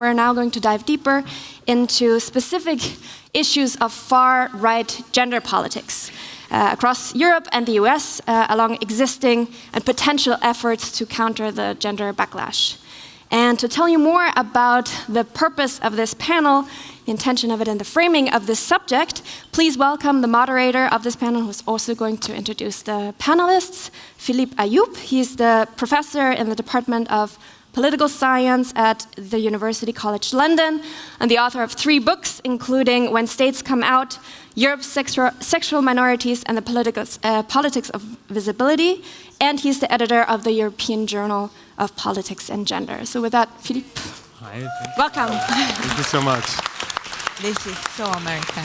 We're now going to dive deeper into specific issues of far-right gender politics across Europe and the US, along existing and potential efforts to counter the gender backlash. And to tell you more about the purpose of this panel, the intention of it, and the framing of this subject, please welcome the moderator of this panel, who's also going to introduce the panelists, Philippe Ayoub. He's the professor in the Department of Political Science at the University College London, and the author of 3 books, including When States Come Out, Europe's Sexual Minorities and the Politics of Visibility, and he's the editor of the European Journal of Politics and Gender. So with that, Philippe, hi, welcome. Thank you so much. This is so American.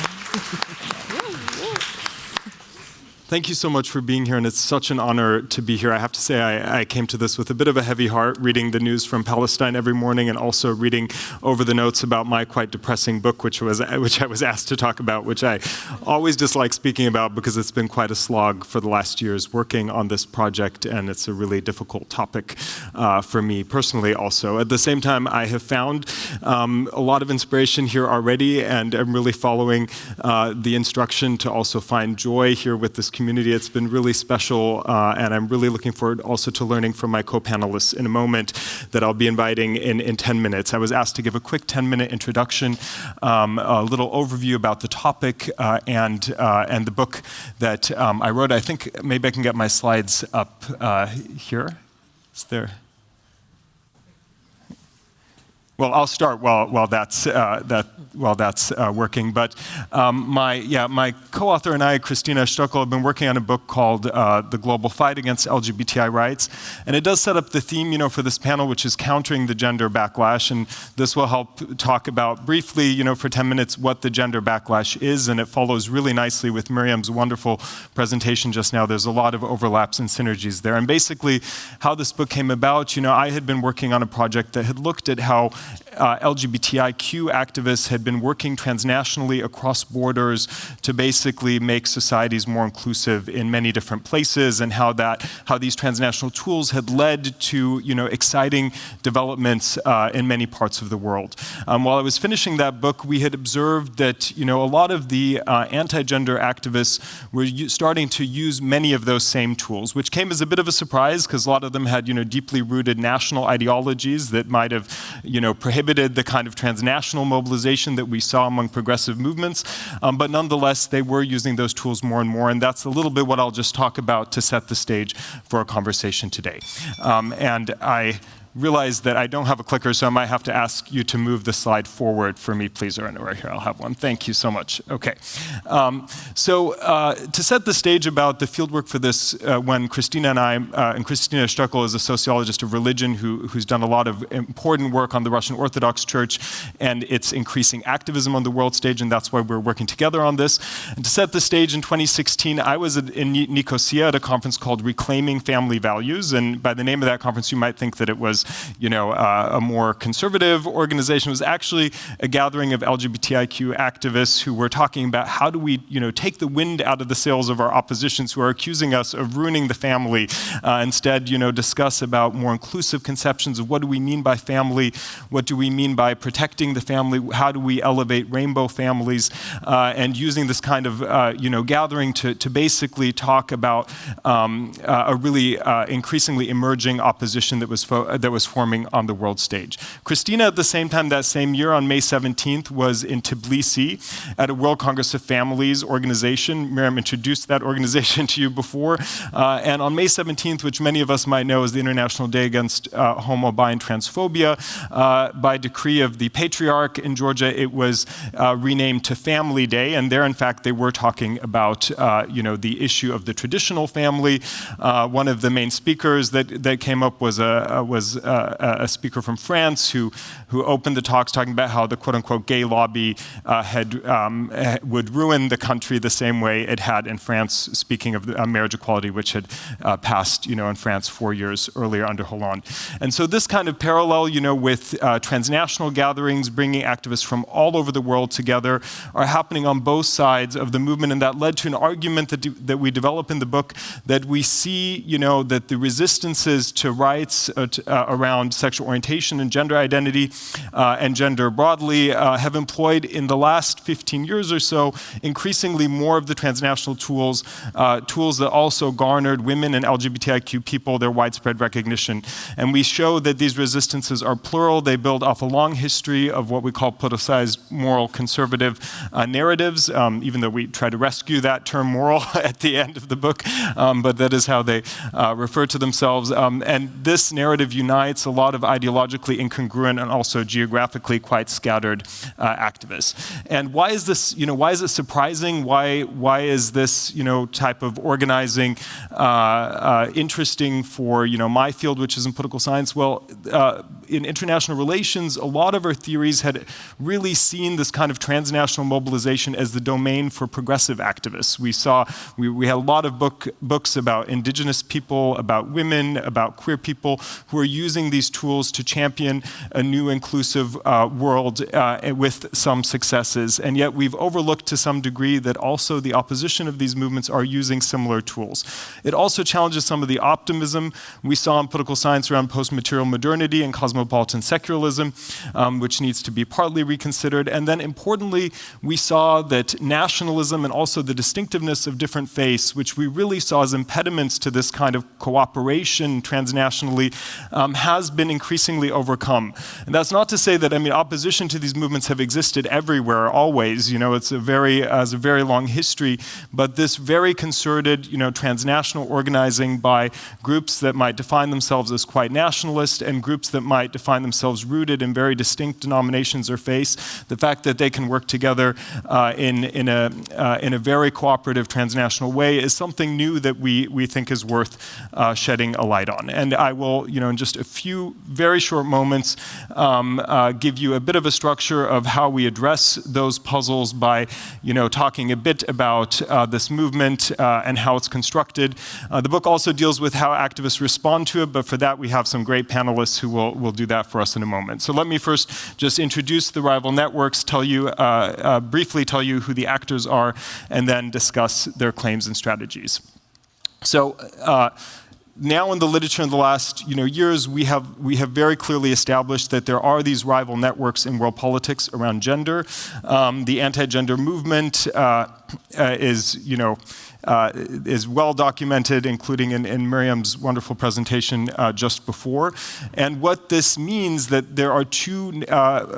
Thank you so much for being here, and it's such an honor to be here. I have to say I came to this with a bit of a heavy heart, reading the news from Palestine every morning and also reading over the notes about my quite depressing book, which I was asked to talk about, which I always dislike speaking about because it's been quite a slog for the last years working on this project, and it's a really difficult topic for me personally also. At the same time, I have found a lot of inspiration here already, and I'm really following the instruction to also find joy here with this community. It's been really special, and I'm really looking forward also to learning from my co-panelists in a moment that I'll be inviting in 10 minutes. I was asked to give a quick 10-minute introduction, a little overview about the topic and the book that I wrote. I think maybe I can get my slides up here. Is there? Well, I'll start while that's working. But my co-author and I, Christina Stöckel, have been working on a book called "The Global Fight Against LGBTI Rights," and it does set up the theme, for this panel, which is countering the gender backlash. And this will help talk about briefly, for 10 minutes, what the gender backlash is, and it follows really nicely with Miriam's wonderful presentation just now. There's a lot of overlaps and synergies there. And basically, how this book came about, I had been working on a project that had looked at how LGBTIQ activists had been working transnationally across borders to basically make societies more inclusive in many different places, and how these transnational tools had led to exciting developments in many parts of the world. While I was finishing that book, we had observed that a lot of the anti-gender activists were starting to use many of those same tools, which came as a bit of a surprise because a lot of them had deeply rooted national ideologies that might have prohibited the kind of transnational mobilization that we saw among progressive movements, but nonetheless, they were using those tools more and more, and that's a little bit what I'll just talk about to set the stage for our conversation today. And I realize that I don't have a clicker, so I might have to ask you to move the slide forward for me, please, or right here, I'll have one. Thank you so much. Okay. To set the stage about the fieldwork for this, when Christina and I, and Christina Stöckel is a sociologist of religion who's done a lot of important work on the Russian Orthodox Church and its increasing activism on the world stage, and that's why we're working together on this. And to set the stage in 2016, I was in Nicosia at a conference called Reclaiming Family Values, and by the name of that conference, you might think that it was a more conservative organization. It was actually a gathering of LGBTIQ activists who were talking about how do we, take the wind out of the sails of our oppositions who are accusing us of ruining the family. Instead, discuss about more inclusive conceptions of what do we mean by family, what do we mean by protecting the family, how do we elevate rainbow families, and using this kind of, gathering to basically talk about a really increasingly emerging opposition that was forming on the world stage. Christina, at the same time that same year, on May 17th, was in Tbilisi at a World Congress of Families organization. Miriam introduced that organization to you before. And on May 17th, which many of us might know as the International Day Against Homo, Bi, and Transphobia, by decree of the Patriarch in Georgia, it was renamed to Family Day. And there, in fact, they were talking about, the issue of the traditional family. One of the main speakers that came up was a speaker from France who opened the talks talking about how the quote-unquote gay lobby would ruin the country the same way it had in France, speaking of marriage equality, which had passed in France 4 years earlier under Hollande. And so this kind of parallel with transnational gatherings, bringing activists from all over the world together, are happening on both sides of the movement, and that led to an argument that we develop in the book that we see that the resistances to rights around sexual orientation and gender identity and gender broadly have employed in the last 15 years or so increasingly more of the transnational tools, tools that also garnered women and LGBTQ people their widespread recognition. And we show that these resistances are plural. They build off a long history of what we call politicized moral conservative narratives, even though we try to rescue that term moral at the end of the book, but that is how they refer to themselves. And this narrative unites a lot of ideologically incongruent and also geographically quite scattered activists. And why is this, why is it surprising? Why is this, type of organizing interesting for, my field, which is in political science? Well, in international relations, a lot of our theories had really seen this kind of transnational mobilization as the domain for progressive activists. We had a lot of books about indigenous people, about women, about queer people who are using these tools to champion a new inclusive world with some successes. And yet we've overlooked to some degree that also the opposition of these movements are using similar tools. It also challenges some of the optimism we saw in political science around post-material modernity and cosmopolitan secularism, which needs to be partly reconsidered. And then importantly, we saw that nationalism and also the distinctiveness of different faiths, which we really saw as impediments to this kind of cooperation transnationally, has been increasingly overcome. And that's not to say that, opposition to these movements have existed everywhere, always. It's a very long history, but this very concerted, transnational organizing by groups that might define themselves as quite nationalist and groups that might define themselves rooted in very distinct denominations or faiths, the fact that they can work together in a very cooperative transnational way is something new that we think is worth shedding a light on. And I will, in just a few very short moments, give you a bit of a structure of how we address those puzzles by, talking a bit about this movement and how it's constructed. The book also deals with how activists respond to it, but for that we have some great panelists who will do that for us in a moment. So let me first just introduce the rival networks, briefly tell you who the actors are, and then discuss their claims and strategies. So now in the literature in the last years, we have very clearly established that there are these rival networks in world politics around gender. The anti-gender movement is well documented, including in Miriam's wonderful presentation just before. And what this means that there are two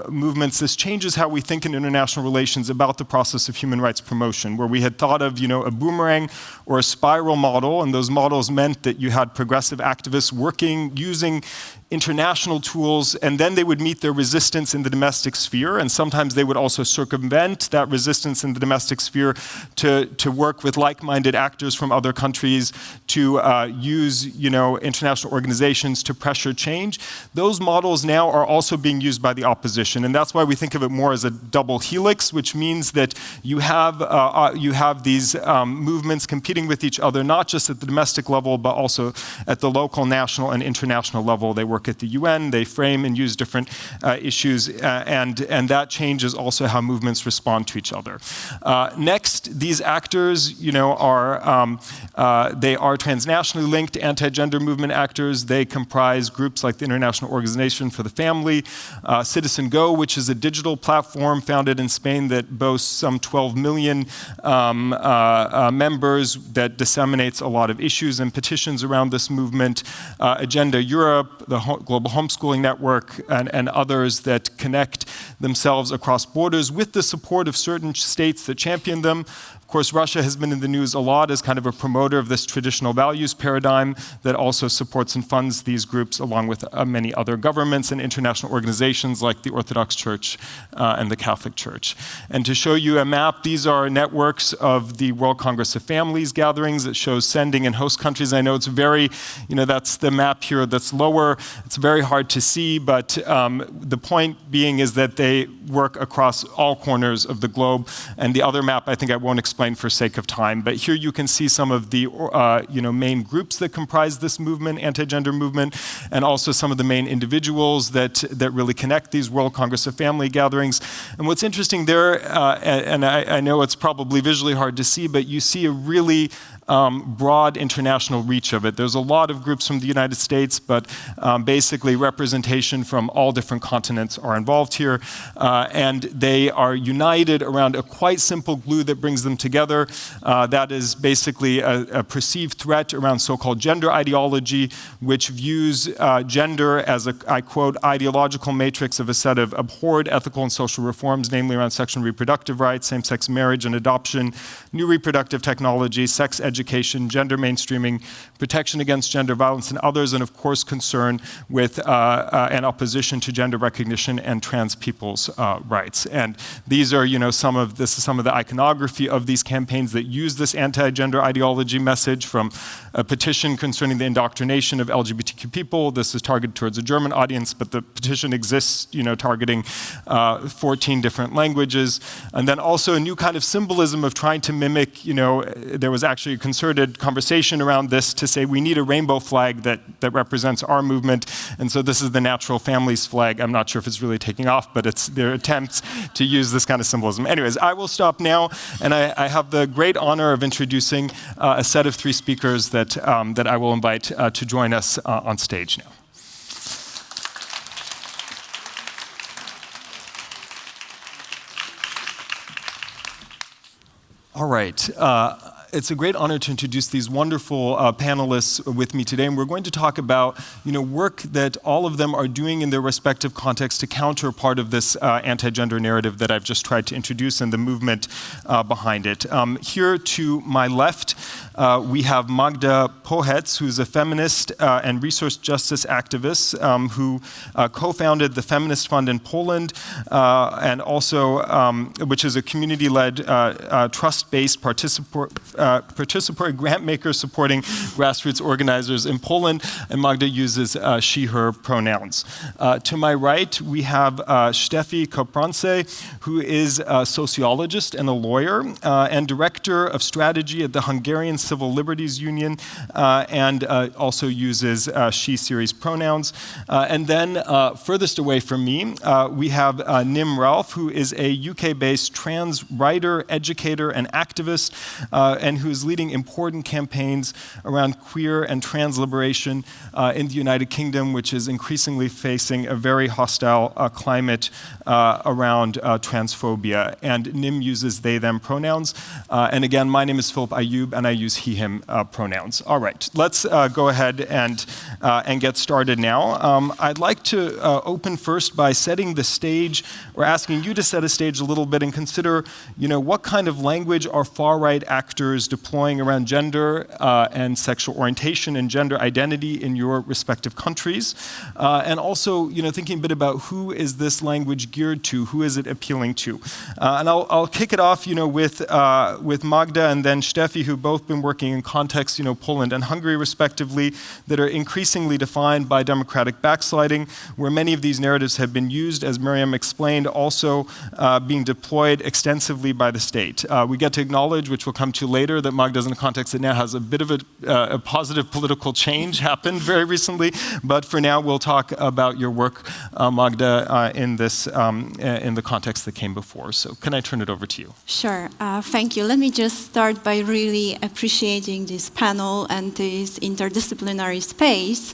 movements. This changes how we think in international relations about the process of human rights promotion, where we had thought of a boomerang or a spiral model, and those models meant that you had progressive activists working, using international tools, and then they would meet their resistance in the domestic sphere, and sometimes they would also circumvent that resistance in the domestic sphere to work with like-minded actors from other countries to use international organizations to pressure change. Those models now are also being used by the opposition, and that's why we think of it more as a double helix, which means that you have these movements competing with each other, not just at the domestic level, but also at the local, national, and international level. They work at the UN, they frame and use different issues, and that changes also how movements respond to each other. Next, these actors, they are transnationally linked anti-gender movement actors. They comprise groups like the International Organization for the Family, Citizen Go, which is a digital platform founded in Spain that boasts some 12 million members, that disseminates a lot of issues and petitions around this movement. Agenda Europe, the Global Homeschooling Network, and others that connect themselves across borders with the support of certain states that champion them. Of course, Russia has been in the news a lot as kind of a promoter of this traditional values paradigm that also supports and funds these groups, along with many other governments and international organizations like the Orthodox Church and the Catholic Church. And to show you a map, these are networks of the World Congress of Families gatherings that shows sending and host countries. I know it's very, that's the map here that's lower. It's very hard to see, but the point being is that they work across all corners of the globe. And the other map, I think I won't explain explain for sake of time. But here you can see some of the main groups that comprise this movement, anti-gender movement, and also some of the main individuals that really connect these World Congress of Family gatherings. And what's interesting there, and I know it's probably visually hard to see, but you see a really broad international reach of it. There's a lot of groups from the United States, but basically representation from all different continents are involved here, and they are united around a quite simple glue that brings them together. That is basically a perceived threat around so-called gender ideology, which views gender as a, I quote, ideological matrix of a set of abhorred ethical and social reforms, namely around sexual and reproductive rights, same-sex marriage and adoption, new reproductive technology, sex education, gender mainstreaming, protection against gender violence and others, and of course concern with an opposition to gender recognition and trans people's rights. And these are, this is some of the iconography of these campaigns that use this anti-gender ideology message, from a petition concerning the indoctrination of LGBTQ people. This is targeted towards a German audience, but the petition exists, targeting 14 different languages. And then also a new kind of symbolism of trying to mimic, there was actually a concerted conversation around this to say we need a rainbow flag that represents our movement. And so this is the Natural Families flag. I'm not sure if it's really taking off, but it's their attempts to use this kind of symbolism. Anyways, I will stop now, and I have the great honor of introducing a set of 3 speakers that I will invite to join us on stage now. All right. It's a great honor to introduce these wonderful panelists with me today, and we're going to talk about work that all of them are doing in their respective contexts to counter part of this anti-gender narrative that I've just tried to introduce and the movement behind it. Here to my left, we have Magda Pohetz, who's a feminist and resource justice activist who co-founded the Feminist Fund in Poland, and also, which is a community-led, trust-based participatory grant maker supporting grassroots organizers in Poland, and Magda uses she, her pronouns. To my right, we have Steffi Kopranse, who is a sociologist and a lawyer, and director of strategy at the Hungarian Civil Liberties Union, and also uses she series pronouns. And then furthest away from me, we have Nim Ralph, who is a UK-based trans writer, educator, and activist, and who is leading important campaigns around queer and trans liberation in the United Kingdom, which is increasingly facing a very hostile climate around transphobia. And Nim uses they, them pronouns. And again, my name is Philip Ayub, and I use he, him pronouns. All right, let's go ahead and get started now. I'd like to open first by setting the stage, or asking you to set a stage a little bit and consider, what kind of language are far-right actors deploying around gender and sexual orientation and gender identity in your respective countries, and also, thinking a bit about who is this language geared to, who is it appealing to, and I'll kick it off, with Magda and then Steffi, who've both been working in contexts, Poland and Hungary respectively, that are increasingly defined by democratic backsliding, where many of these narratives have been used, as Miriam explained, also being deployed extensively by the state. We get to acknowledge, which we'll come to later, that Magda's in a context that now has a bit of a positive political change happened very recently, but for now we'll talk about your work, Magda, in the context that came before. So can I turn it over to you? Sure, thank you. Let me just start by really appreciating this panel and this interdisciplinary space.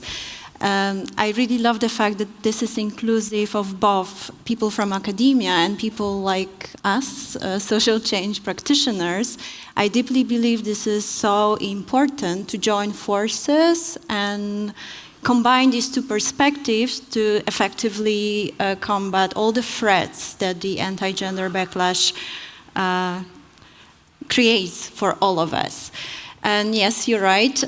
I really love the fact that this is inclusive of both people from academia and people like us, social change practitioners. I deeply believe this is so important to join forces and combine these 2 perspectives to effectively combat all the threats that the anti-gender backlash creates for all of us. And yes, you're right.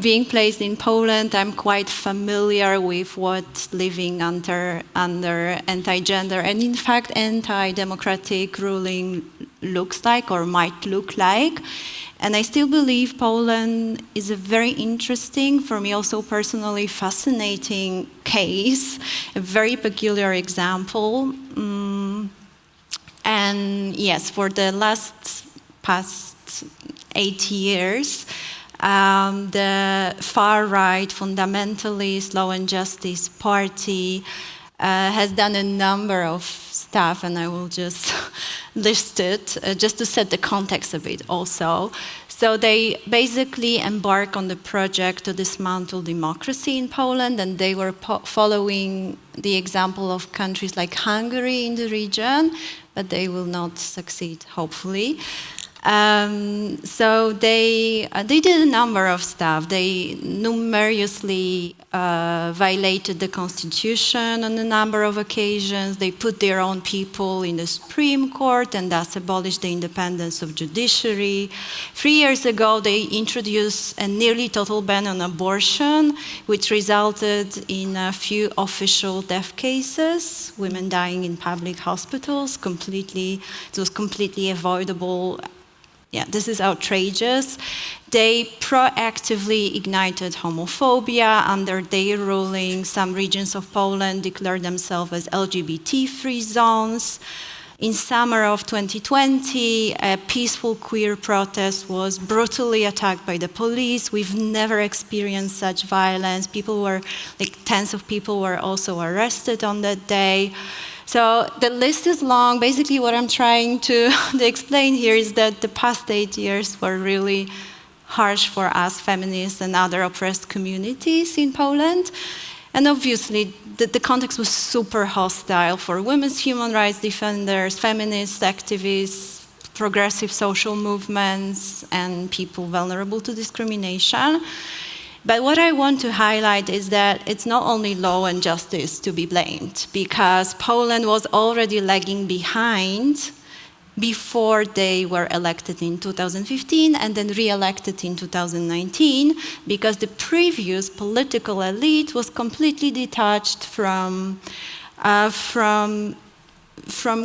Being placed in Poland, I'm quite familiar with what living under anti-gender and in fact anti-democratic ruling looks like or might look like. And I still believe Poland is a very interesting, for me also personally fascinating case, a very peculiar example. And yes, for the last past 8 years, the far-right fundamentalist Law and Justice Party has done a number of stuff, and I will just list it, just to set the context a bit also. So they basically embarked on the project to dismantle democracy in Poland, and they were following the example of countries like Hungary in the region, but they will not succeed, hopefully. So they did a number of stuff. They numerously violated the constitution on a number of occasions. They put their own people in the Supreme Court and thus abolished the independence of judiciary. 3 years ago, they introduced a nearly total ban on abortion, which resulted in a few official death cases, women dying in public hospitals. It was completely avoidable. Yeah, this is outrageous. They proactively ignited homophobia. Under their ruling, some regions of Poland declared themselves as LGBT-free zones. In summer of 2020, a peaceful queer protest was brutally attacked by the police. We've never experienced such violence. Tens of people were also arrested on that day. So the list is long. Basically, what I'm trying to explain here is that the past 8 years were really harsh for us feminists and other oppressed communities in Poland. And obviously, the context was super hostile for women's human rights defenders, feminist activists, progressive social movements, and people vulnerable to discrimination. But what I want to highlight is that it's not only law and justice to be blamed, because Poland was already lagging behind before they were elected in 2015 and then re-elected in 2019, because the previous political elite was completely detached from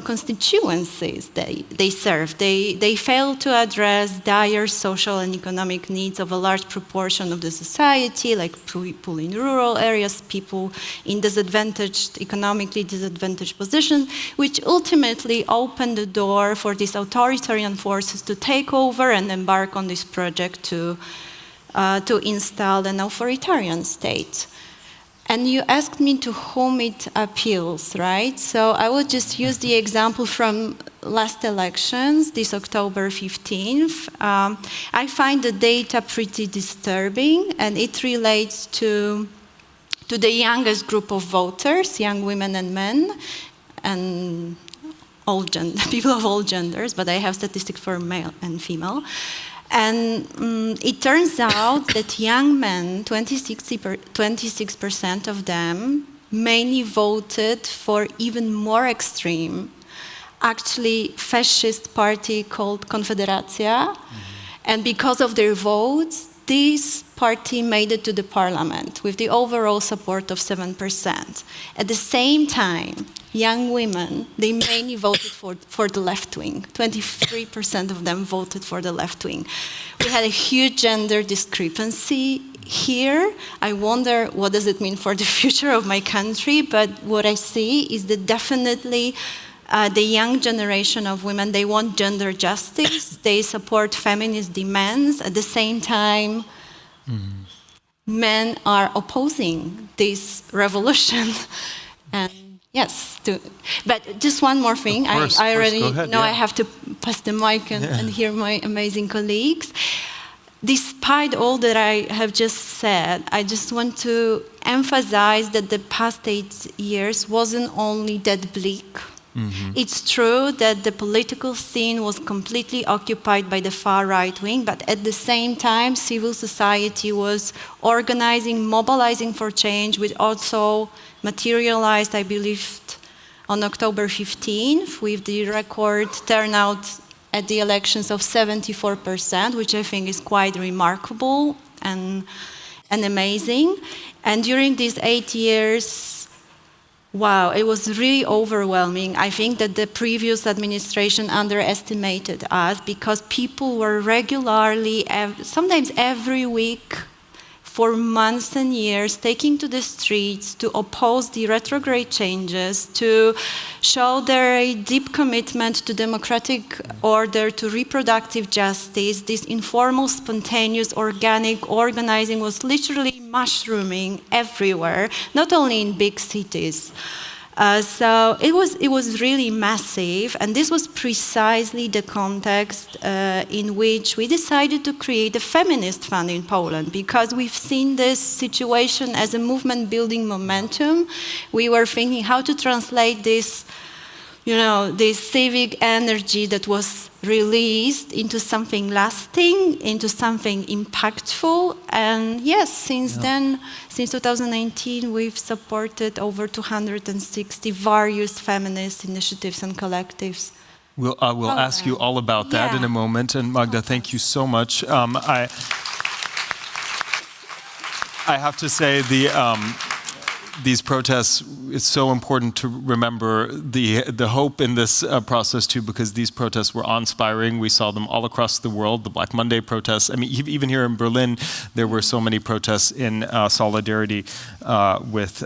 constituencies they serve. They fail to address dire social and economic needs of a large proportion of the society, like people in rural areas, people in economically disadvantaged positions, which ultimately opened the door for these authoritarian forces to take over and embark on this project to install an authoritarian state. And you asked me to whom it appeals, right? So I would just use the example from last elections, this October 15th. I find the data pretty disturbing, and it relates to the youngest group of voters, young women and men, and people of all genders, but I have statistics for male and female. And it turns out that young men, 26% of them, mainly voted for even more extreme, actually fascist party called Konfederacja. And because of their votes, this party made it to the parliament with the overall support of 7%. At the same time, young women, they mainly voted for the left wing. 23% of them voted for the left wing. We had a huge gender discrepancy here. I wonder what does it mean for the future of my country, but what I see is that definitely the young generation of women, they want gender justice, they support feminist demands. At the same time, men are opposing this revolution. And yes, but just one more thing. I already know I have to pass the mic and hear my amazing colleagues. Despite all that I have just said, I just want to emphasize that the past 8 years wasn't only that bleak. It's true that the political scene was completely occupied by the far right wing, but at the same time, civil society was organizing, mobilizing for change, which also materialized, I believe, on October 15th, with the record turnout at the elections of 74%, which I think is quite remarkable and amazing. And during these 8 years, wow, it was really overwhelming. I think that the previous administration underestimated us because people were regularly, sometimes every week, for months and years, taking to the streets to oppose the retrograde changes, to show their deep commitment to democratic order, to reproductive justice. This informal, spontaneous, organic organizing was literally mushrooming everywhere, not only in big cities. So it was really massive, and this was precisely the context in which we decided to create a feminist fund in Poland, because we've seen this situation as a movement-building momentum. We were thinking how to translate this, this civic energy that was released into something lasting, into something impactful. And yes, since then, since 2019, we've supported over 260 various feminist initiatives and collectives. We'll ask you all about that in a moment. And Magda, thank you so much. I have to say these protests, it's so important to remember the hope in this process too, because these protests were awe-inspiring. We saw them all across the world, the Black Monday protests. I mean, even here in Berlin, there were so many protests in solidarity with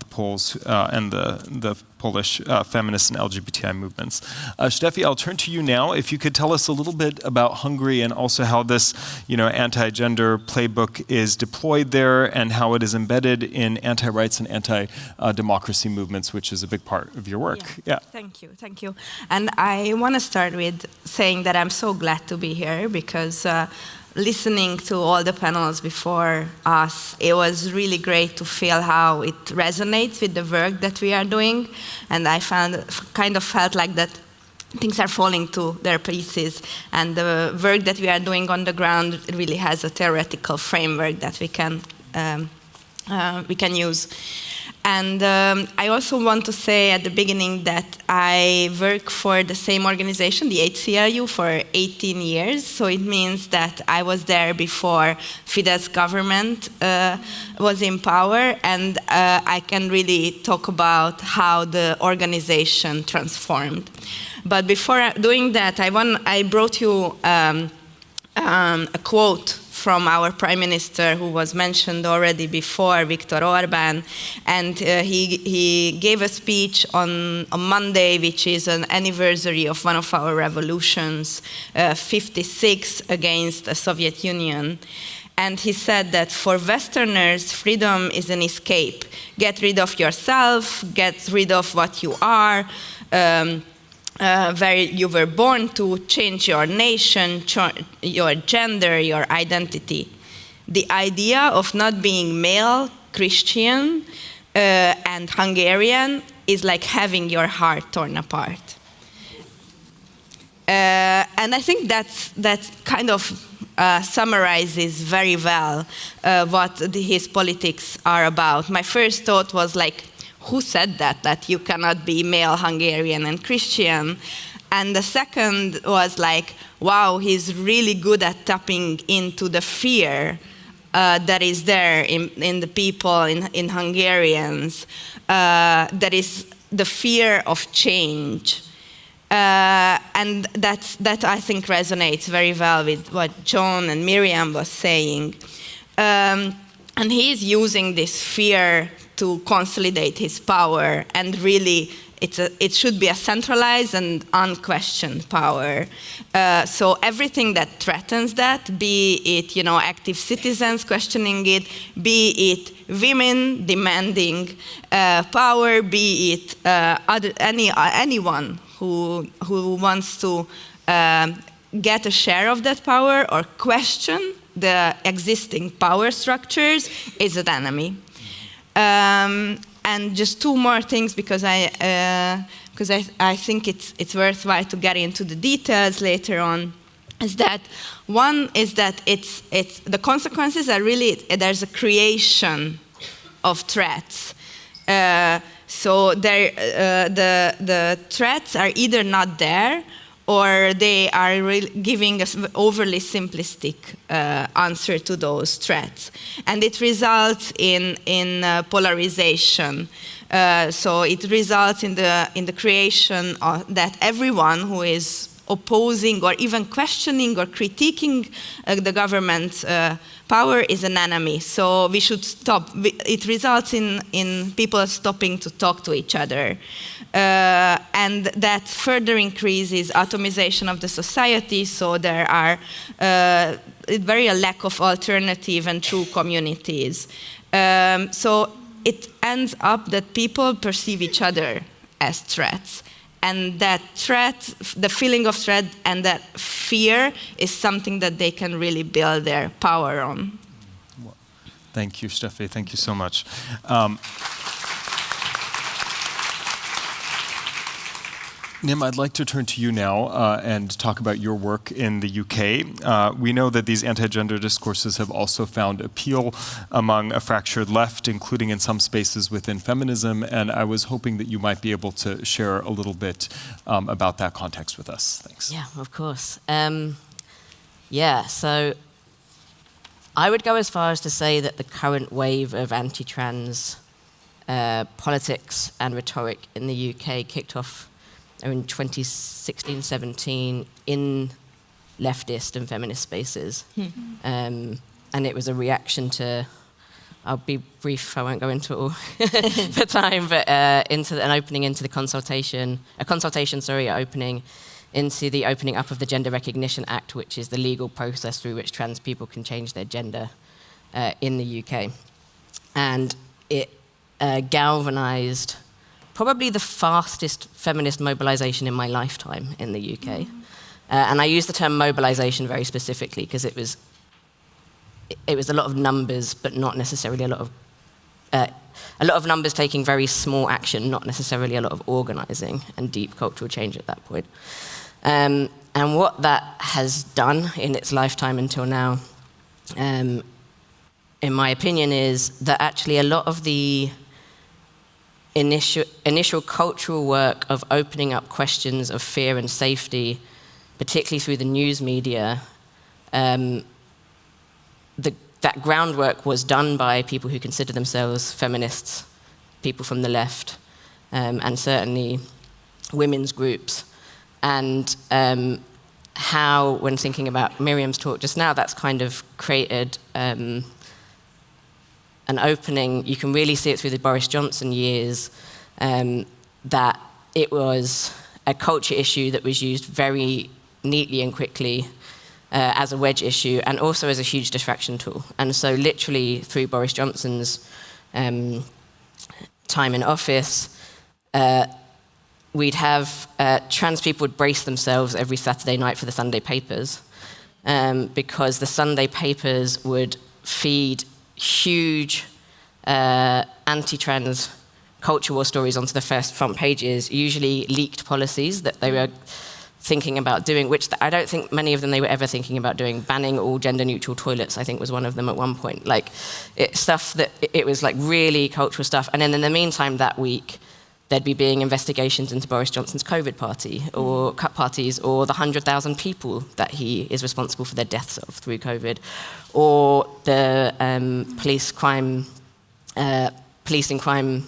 Poles and the Polish feminist and LGBTI movements. Steffi, I'll turn to you now. If you could tell us a little bit about Hungary and also how this, anti-gender playbook is deployed there and how it is embedded in anti-rights and anti-democracy movements, which is a big part of your work. Yeah. Thank you. And I want to start with saying that I'm so glad to be here, because listening to all the panels before us, it was really great to feel how it resonates with the work that we are doing. And I felt like that things are falling to their pieces, and the work that we are doing on the ground really has a theoretical framework that we can use. And I also want to say at the beginning that I work for the same organization, the ACLU, for 18 years. So it means that I was there before Fidesz government was in power, and I can really talk about how the organization transformed. But before doing that, I brought you a quote from our Prime Minister, who was mentioned already before, Viktor Orbán, and he gave a speech on Monday, which is an anniversary of one of our revolutions, 56 against the Soviet Union. And he said that for Westerners, freedom is an escape. Get rid of yourself, get rid of what you are, where you were born to, change your nation, your gender, your identity. The idea of not being male, Christian, and Hungarian is like having your heart torn apart. And I think that kind of summarizes very well what his politics are about. My first thought was like, who said that you cannot be male, Hungarian, and Christian? And the second was like, wow, he's really good at tapping into the fear that is there in the people, in Hungarians. That is the fear of change. And that I think resonates very well with what John and Miriam was saying. And he's using this fear to consolidate his power, and really it should be a centralized and unquestioned power. So everything that threatens that, be it active citizens questioning it, be it women demanding power, be it anyone who wants to get a share of that power or question the existing power structures, is an enemy. And just two more things, because I think it's worthwhile to get into the details later on. Is that one is that it's the consequences are really there's a creation of threats. So the threats are either not there, or they are giving us overly simplistic answer to those threats. And it results in polarization. So it results in the creation of that everyone who is opposing or even questioning or critiquing the government's power is an enemy. So we should stop. It results in people stopping to talk to each other. And that further increases atomization of the society, so there are very a lack of alternative and true communities. So it ends up that people perceive each other as threats. And that threat, the feeling of threat and that fear is something that they can really build their power on. Thank you, Steffi. Thank you so much. Nim, I'd like to turn to you now and talk about your work in the UK. We know that these anti-gender discourses have also found appeal among a fractured left, including in some spaces within feminism, and I was hoping that you might be able to share a little bit about that context with us. Thanks. Yeah, of course. So I would go as far as to say that the current wave of anti-trans politics and rhetoric in the UK kicked off in 2016-17 in leftist and feminist spaces. And it was a reaction to, I'll be brief, I won't go into it all for time, but an opening into the opening into the opening up of the Gender Recognition Act, which is the legal process through which trans people can change their gender in the UK. And it galvanized probably the fastest feminist mobilization in my lifetime in the UK. And I use the term mobilization very specifically because it was a lot of numbers, but not necessarily a lot of numbers taking very small action, not necessarily a lot of organizing and deep cultural change at that point. And what that has done in its lifetime until now, in my opinion, is that actually a lot of the initial cultural work of opening up questions of fear and safety, particularly through the news media, that groundwork was done by people who consider themselves feminists, people from the left, and certainly women's groups. And how, when thinking about Miriam's talk just now, that's kind of created an opening. You can really see it through the Boris Johnson years, that it was a culture issue that was used very neatly and quickly as a wedge issue, and also as a huge distraction tool. And so literally through Boris Johnson's time in office, we'd have trans people would brace themselves every Saturday night for the Sunday papers, because the Sunday papers would feed huge anti-trans culture war stories onto the first front pages, usually leaked policies that they were thinking about doing, which I don't think many of them they were ever thinking about doing. Banning all gender-neutral toilets, I think, was one of them at one point. Like, it was like really cultural stuff. And then in the meantime, that week, there'd be being investigations into Boris Johnson's COVID party, or cut parties, or the 100,000 people that he is responsible for their deaths of through COVID, or the policing crime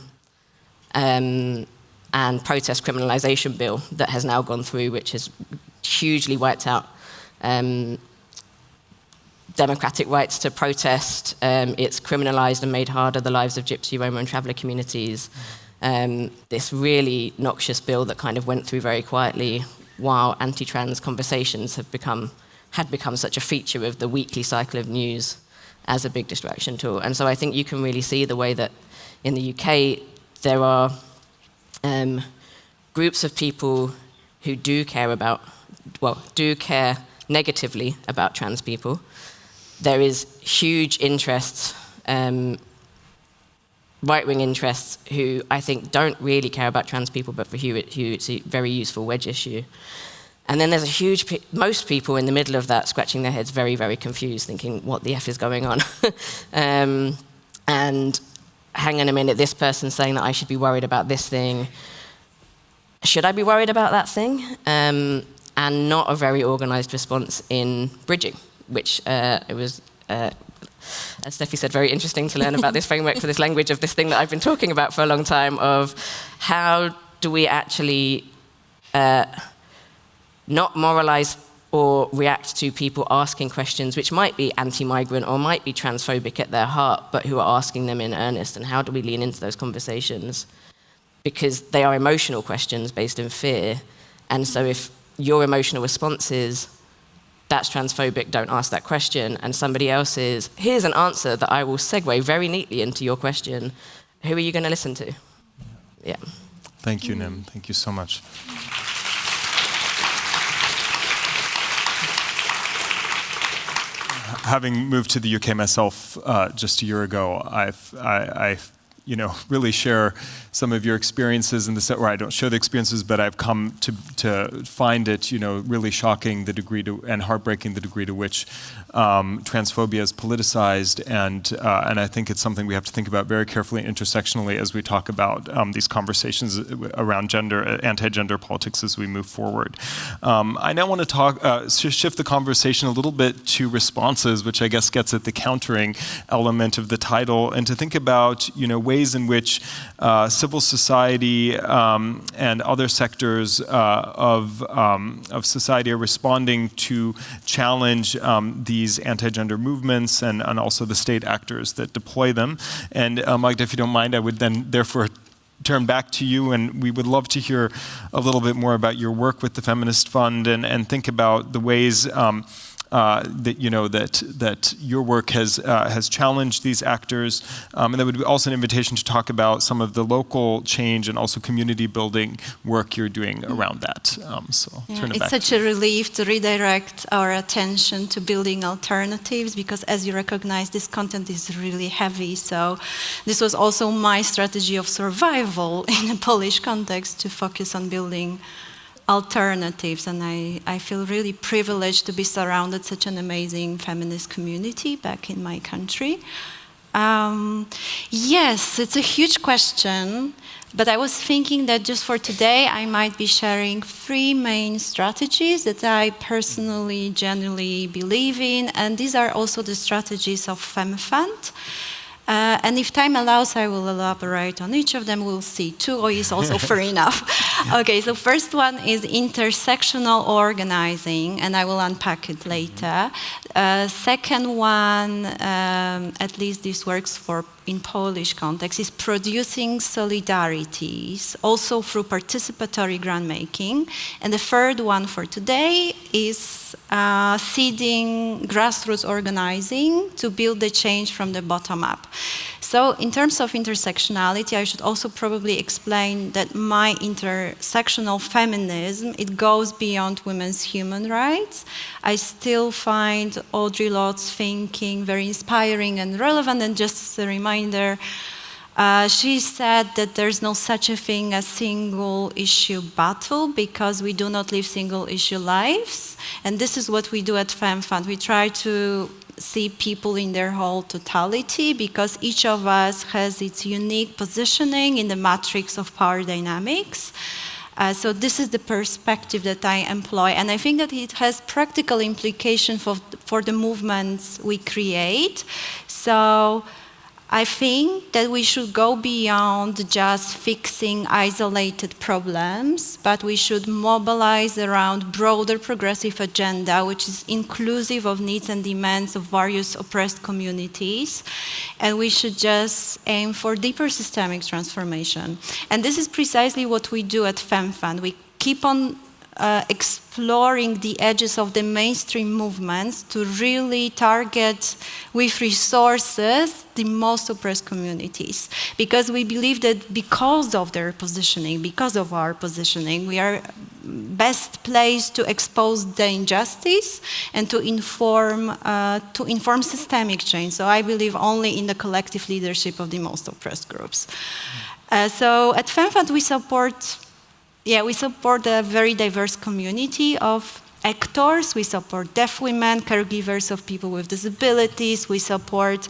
and protest criminalisation bill that has now gone through, which has hugely wiped out democratic rights to protest. It's criminalised and made harder the lives of Gypsy, Roma and traveller communities. This really noxious bill that kind of went through very quietly while anti-trans conversations had become such a feature of the weekly cycle of news as a big distraction tool. And so I think you can really see the way that in the UK there are groups of people who do care negatively about trans people. There is huge interests, right-wing interests, who I think don't really care about trans people, but for who it's a very useful wedge issue. And then there's most people in the middle of that scratching their heads very, very confused, thinking, what the F is going on? And hang on a minute, this person's saying that I should be worried about this thing. Should I be worried about that thing? And not a very organized response in bridging, which it was, as Steffi said, very interesting to learn about this framework for this language of this thing that I've been talking about for a long time, of how do we actually not moralize or react to people asking questions which might be anti-migrant or might be transphobic at their heart, but who are asking them in earnest, and how do we lean into those conversations? Because they are emotional questions based in fear, and so if your emotional response is, that's transphobic, don't ask that question, and somebody else is, here's an answer that I will segue very neatly into your question, who are you going to listen to? Yeah. Thank you, Nim. Thank you so much. Having moved to the UK myself just a year ago, I really share some of your experiences in the or I don't share the experiences, but I've come to find it, really shocking the degree to, and heartbreaking the degree to which transphobia is politicized, and I think it's something we have to think about very carefully intersectionally as we talk about these conversations around gender, anti-gender politics as we move forward. I now want to shift the conversation a little bit to responses, which I guess gets at the countering element of the title, and to think about ways in which civil society and other sectors of society are responding to challenge these anti-gender movements and also the state actors that deploy them. And Magda, if you don't mind, I would then therefore turn back to you, and we would love to hear a little bit more about your work with the Feminist Fund and think about the ways that your work has challenged these actors, and that would be also an invitation to talk about some of the local change and also community building work you're doing around that. Turn it back. It's such a relief to redirect our attention to building alternatives, because as you recognize, this content is really heavy. So this was also my strategy of survival in a Polish context, to focus on building alternatives, and I feel really privileged to be surrounded such an amazing feminist community back in my country. Yes, it's a huge question, but I was thinking that just for today I might be sharing 3 main strategies that I personally genuinely believe in, and these are also the strategies of FemFund. And if time allows, I will elaborate on each of them. We'll see. 2 is also fair enough. Okay, so first one is intersectional organizing, and I will unpack it later. Second one, at least this works in Polish context, is producing solidarities, also through participatory grant making. And the third one for today is seeding grassroots organizing to build the change from the bottom up. So in terms of intersectionality, I should also probably explain that my intersectional feminism, it goes beyond women's human rights. I still find Audre Lorde's thinking very inspiring and relevant, and just as a reminder, she said that there's no such a thing as single issue battle, because we do not live single issue lives. And this is what we do at FemFund. We try to see people in their whole totality, because each of us has its unique positioning in the matrix of power dynamics. So this is the perspective that I employ, and I think that it has practical implications for the movements we create. So I think that we should go beyond just fixing isolated problems, but we should mobilize around broader progressive agenda, which is inclusive of needs and demands of various oppressed communities. And we should just aim for deeper systemic transformation. And this is precisely what we do at FemFund. We keep on exploring the edges of the mainstream movements to really target with resources the most oppressed communities. Because we believe that because of their positioning, because of our positioning, we are best placed to expose the injustice and to inform systemic change. So I believe only in the collective leadership of the most oppressed groups. So at FemFund we support a very diverse community of actors. We support deaf women, caregivers of people with disabilities. We support,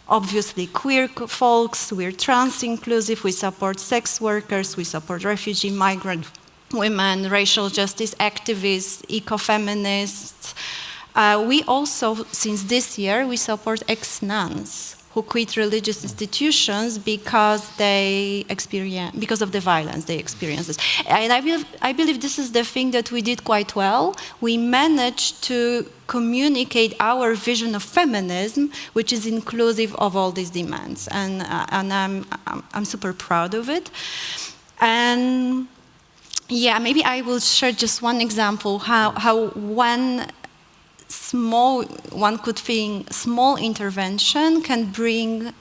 obviously, queer folks. We're trans inclusive. We support sex workers. We support refugee, migrant women, racial justice activists, ecofeminists. We also, since this year, we support ex-nuns who quit religious institutions because of the violence they experience. And I believe this is the thing that we did quite well. We managed to communicate our vision of feminism, which is inclusive of all these demands, and I'm super proud of it. And yeah, maybe I will share just one example how one could think small intervention can bring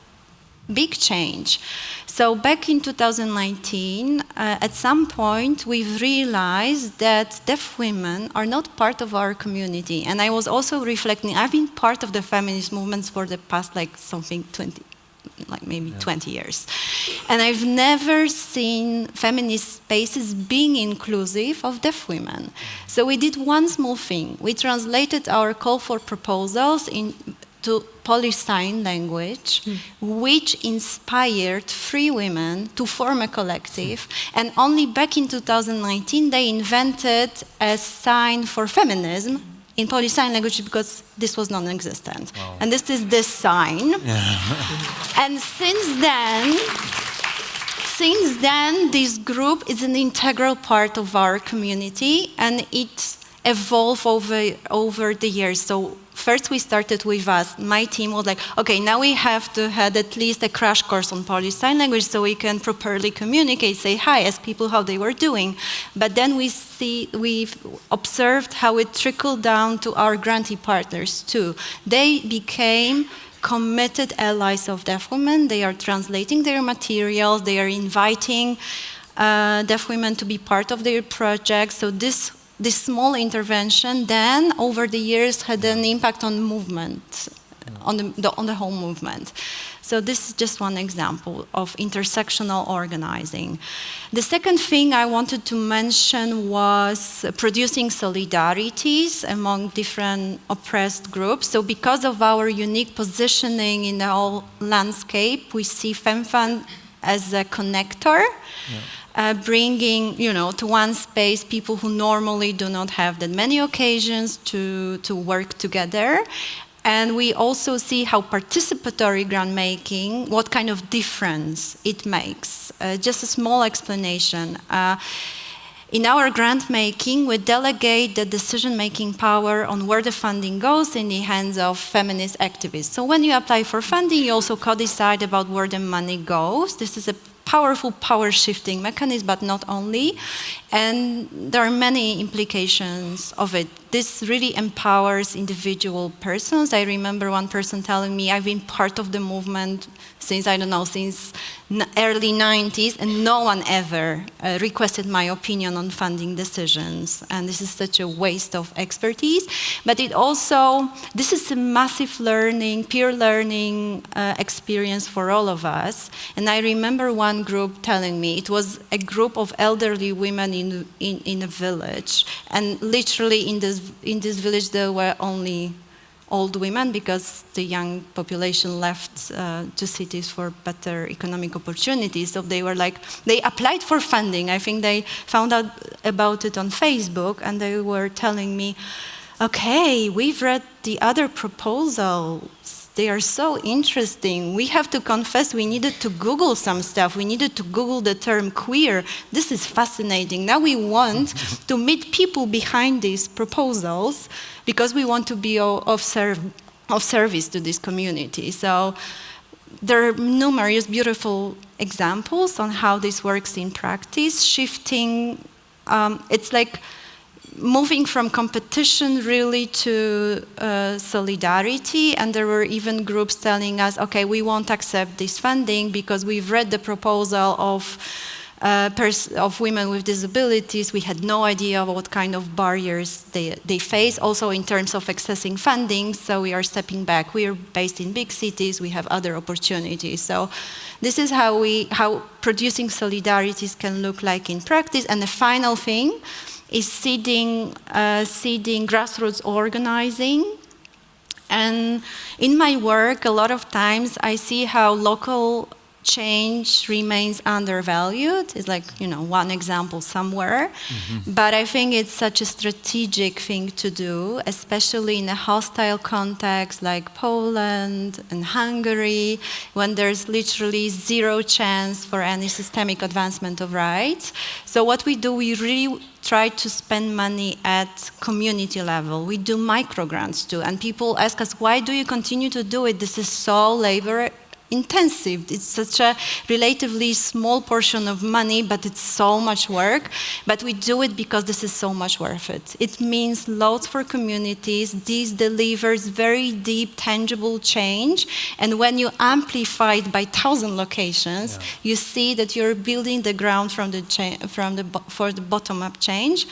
big change. So back in 2019, at some point, we've realized that deaf women are not part of our community. And I was also reflecting, I've been part of the feminist movements for the past maybe 20 years. And I've never seen feminist spaces being inclusive of deaf women. So we did one small thing. We translated our call for proposals into Polish Sign Language, which inspired 3 women to form a collective. And only back in 2019, they invented a sign for feminism in Polish Sign Language because this was non-existent. Wow. And this is this sign. Yeah. And since then, this group is an integral part of our community, and it evolved over the years. So first we started with us. My team was like, okay, now we have to have at least a crash course on Polish Sign Language so we can properly communicate, say hi, ask people how they were doing. But then we've observed how it trickled down to our grantee partners too. They became committed allies of deaf women. They are translating their materials. They are inviting deaf women to be part of their projects. So this small intervention then, over the years, had an impact on movement, on the whole movement. So this is just one example of intersectional organizing. The second thing I wanted to mention was producing solidarities among different oppressed groups. So because of our unique positioning in the whole landscape, we see FemFund as a connector. Yeah. Bringing, to one space people who normally do not have that many occasions to work together. And we also see how participatory grant making, what kind of difference it makes. Just a small explanation. In our grant making, we delegate the decision-making power on where the funding goes in the hands of feminist activists. So when you apply for funding, you also co-decide about where the money goes. This is a powerful power-shifting mechanism, but not only. And there are many implications of it. This really empowers individual persons. I remember one person telling me, I've been part of the movement since early 90s, and no one ever requested my opinion on funding decisions. And this is such a waste of expertise. But this is a massive peer learning experience for all of us. And I remember one group telling me, it was a group of elderly women in a village. And literally in this village there were only old women because the young population left to cities for better economic opportunities. So they applied for funding. I think they found out about it on Facebook, and they were telling me, okay, we've read the other proposals. They are so interesting. We have to confess we needed to Google some stuff. We needed to Google the term queer. This is fascinating. Now we want to meet people behind these proposals because we want to be of service to this community. So there are numerous beautiful examples on how this works in practice, shifting. It's like moving from competition really to solidarity, and there were even groups telling us, okay, we won't accept this funding because we've read the proposal of women with disabilities. We had no idea what kind of barriers they face, also in terms of accessing funding, so we are stepping back. We are based in big cities, we have other opportunities. So this is how producing solidarities can look like in practice. And the final thing is seeding grassroots organizing. And in my work, a lot of times I see how local change remains undervalued. It's like, one example somewhere. But I think it's such a strategic thing to do, especially in a hostile context like Poland and Hungary, when there's literally zero chance for any systemic advancement of rights. So what we do, we really try to spend money at community level. We do microgrants too. And people ask us, why do you continue to do it? This is so labor intensive. It's such a relatively small portion of money, but it's so much work. But we do it because this is so much worth it. It means loads for communities. This delivers very deep, tangible change. And when you amplify it by 1,000 locations, you see that you're building the ground for the bottom-up change.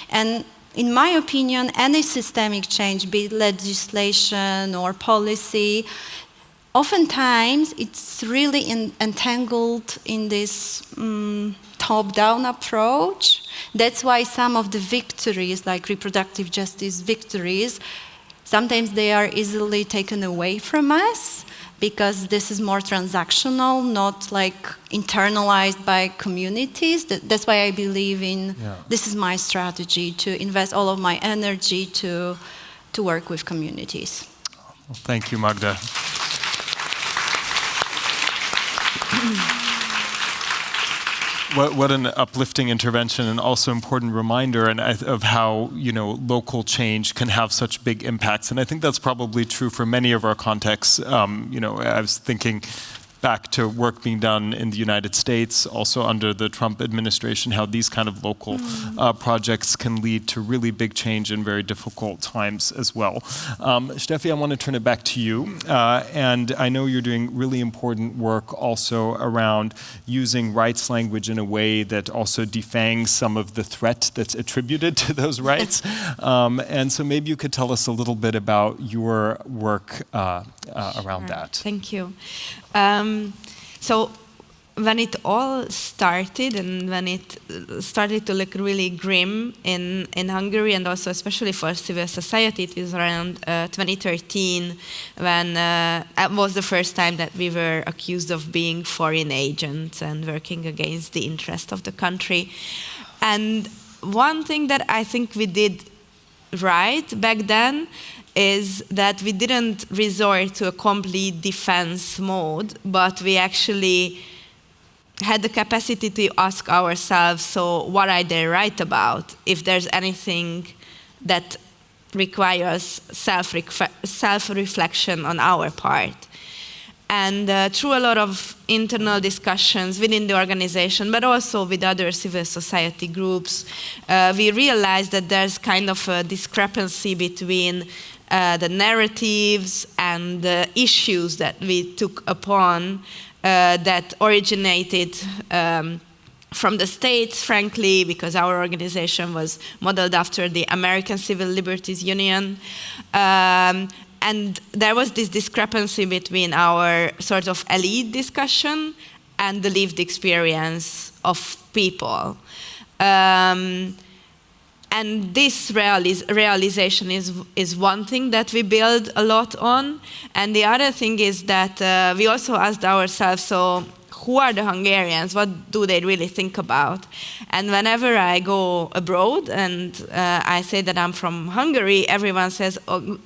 And in my opinion, any systemic change, be it legislation or policy, oftentimes, it's really entangled in this top-down approach. That's why some of the victories, like reproductive justice victories, sometimes they are easily taken away from us because this is more transactional, not like internalized by communities. That's why I believe in, this is my strategy, to invest all of my energy to work with communities. Well, thank you, Magda. What an uplifting intervention, and also important reminder of how local change can have such big impacts. And I think that's probably true for many of our contexts. I was thinking back to work being done in the United States, also under the Trump administration, how these kind of local projects can lead to really big change in very difficult times as well. Steffi, I want to turn it back to you. And I know you're doing really important work also around using rights language in a way that also defangs some of the threat that's attributed to those rights. And so maybe you could tell us a little bit about your work around that. Thank you. So when it all started, and when it started to look really grim in Hungary, and also especially for civil society, it was around 2013 when it was the first time that we were accused of being foreign agents and working against the interest of the country. And one thing that I think we did right back then is that we didn't resort to a complete defense mode, but we actually had the capacity to ask ourselves, so what are they right about? If there's anything that requires self-reflection on our part. And through a lot of internal discussions within the organization, but also with other civil society groups, we realized that there's kind of a discrepancy between the narratives and the issues that we took upon that originated from the States, frankly, because our organization was modeled after the American Civil Liberties Union. And there was this discrepancy between our sort of elite discussion and the lived experience of people. And this realization is one thing that we build a lot on. And the other thing is that we also asked ourselves, so who are the Hungarians? What do they really think about? And whenever I go abroad and I say that I'm from Hungary, everyone says, I'm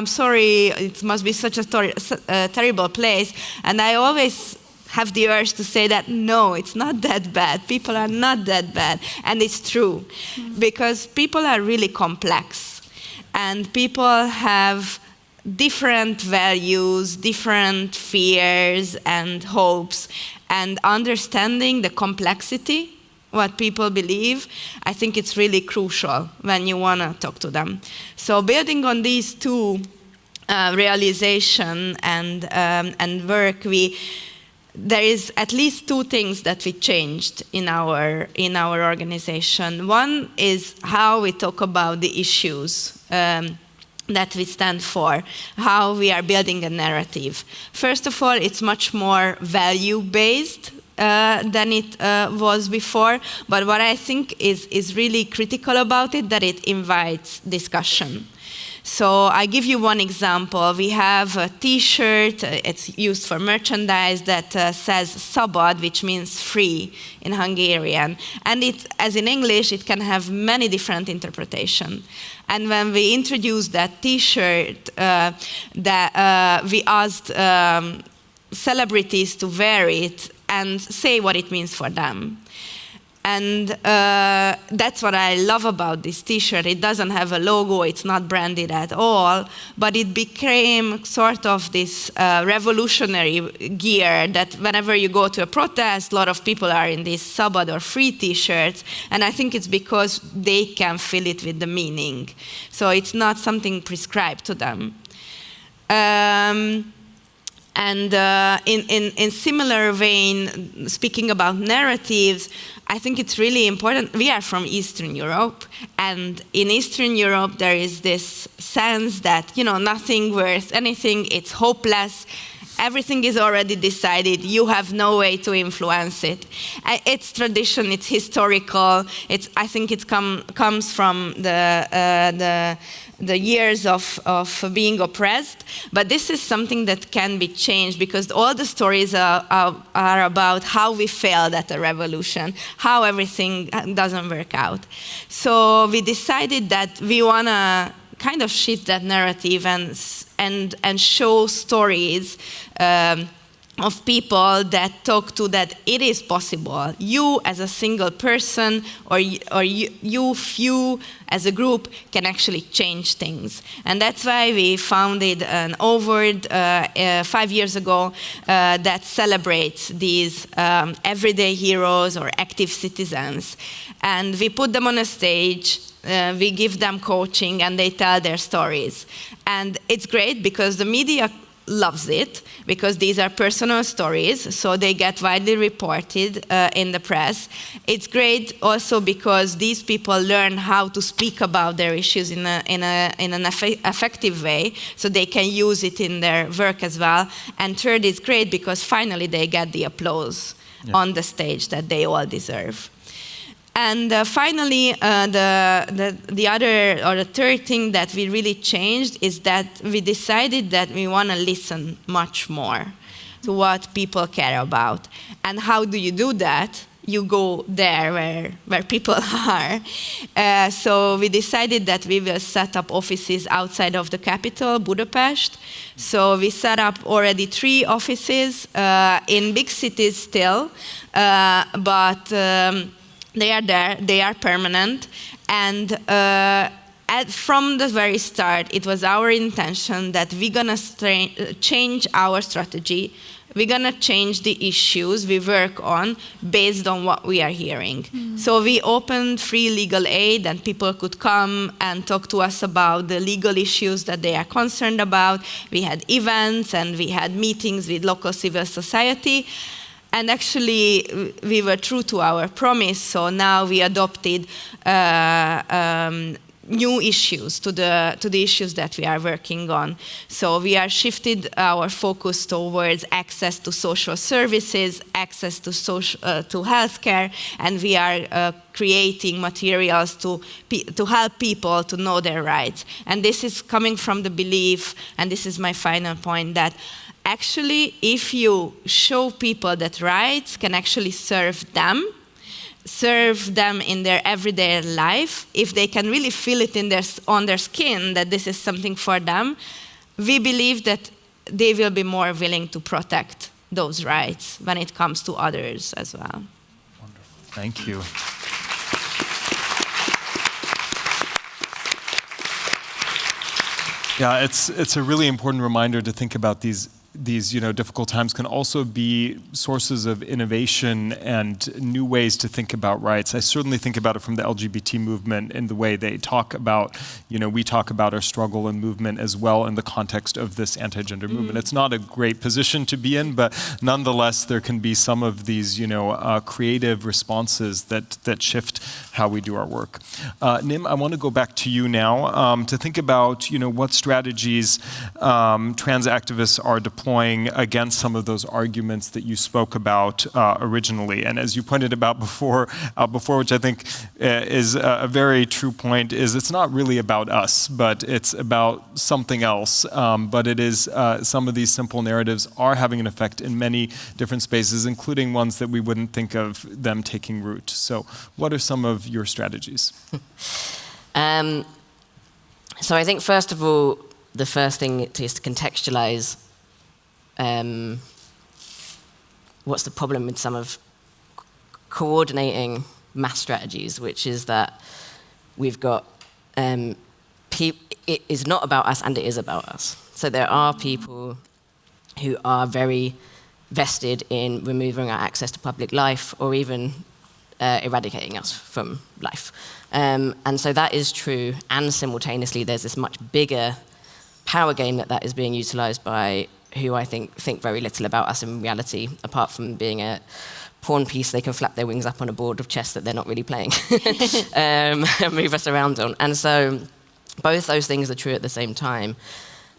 sorry, it must be such a terrible place. And I always have the urge to say that, no, it's not that bad. People are not that bad. And it's true, because people are really complex. And people have different values, different fears and hopes. And understanding the complexity, what people believe, I think it's really crucial when you want to talk to them. So building on these two realization and work, there is at least two things that we changed in our organization. One is how we talk about the issues that we stand for, how we are building a narrative. First of all, it's much more value-based than it was before, but what I think is really critical about it, that it invites discussion. So I give you one example. We have a T-shirt, it's used for merchandise, that says szabad, which means free in Hungarian. And it, as in English, it can have many different interpretations. And when we introduced that T-shirt, we asked celebrities to wear it and say what it means for them. And that's what I love about this T-shirt. It doesn't have a logo, it's not branded at all, but it became sort of this revolutionary gear that whenever you go to a protest, a lot of people are in these szabad or free T-shirts, and I think it's because they can fill it with the meaning. So it's not something prescribed to them. And in similar vein, speaking about narratives, I think it's really important. We are from Eastern Europe, and in Eastern Europe there is this sense that, you know, nothing worth anything, it's hopeless, everything is already decided, you have no way to influence it. It's tradition, it's historical, I think it comes from the years of being oppressed, but this is something that can be changed because all the stories are about how we failed at the revolution, how everything doesn't work out. So we decided that we want to kind of shift that narrative and show stories of people that talk to that it is possible. You as a single person or you few as a group can actually change things. And that's why we founded an award 5 years ago that celebrates these everyday heroes or active citizens. And we put them on a stage, we give them coaching, and they tell their stories. And it's great because the media loves it, because these are personal stories, so they get widely reported in the press. It's great also because these people learn how to speak about their issues in an effective way, so they can use it in their work as well. And third, it's great because finally they get the applause on the stage that they all deserve. And finally, the other or the third thing that we really changed is that we decided that we want to listen much more to what people care about. And how do you do that? You go there where people are. So we decided that we will set up offices outside of the capital, Budapest. So we set up already 3 offices in big cities still, but they are there, they are permanent, and from the very start, it was our intention that we're gonna change our strategy, we're gonna change the issues we work on based on what we are hearing. So we opened free legal aid, and people could come and talk to us about the legal issues that they are concerned about. We had events and we had meetings with local civil society. And actually, we were true to our promise, so now we adopted new issues to the issues that we are working on. So we are shifted our focus towards access to social services, access to healthcare, and we are creating materials to help people to know their rights. And this is coming from the belief, and this is my final point, that actually, if you show people that rights can actually serve them in their everyday life, if they can really feel it on their skin that this is something for them, we believe that they will be more willing to protect those rights when it comes to others as well. Wonderful. Thank you. Yeah, it's a really important reminder to think about these difficult times can also be sources of innovation and new ways to think about rights. I certainly think about it from the LGBT movement in the way they talk about, we talk about our struggle and movement as well in the context of this anti-gender movement. It's not a great position to be in, but nonetheless, there can be some of these, creative responses that shift how we do our work. Nim, I want to go back to you now to think about, what strategies trans activists are deploying employing against some of those arguments that you spoke about originally. And as you pointed about before, which I think is a very true point, is it's not really about us, but it's about something else. But it is some of these simple narratives are having an effect in many different spaces, including ones that we wouldn't think of them taking root. So what are some of your strategies? So I think, first of all, the first thing is to contextualize what's the problem with some of coordinating mass strategies, which is that we've got it is not about us and it is about us. So there are people who are very vested in removing our access to public life or even eradicating us from life. And so that is true, and simultaneously there's this much bigger power game that is being utilized by who I think very little about us in reality, apart from being a pawn piece they can flap their wings up on a board of chess that they're not really playing and move us around on. And so both those things are true at the same time.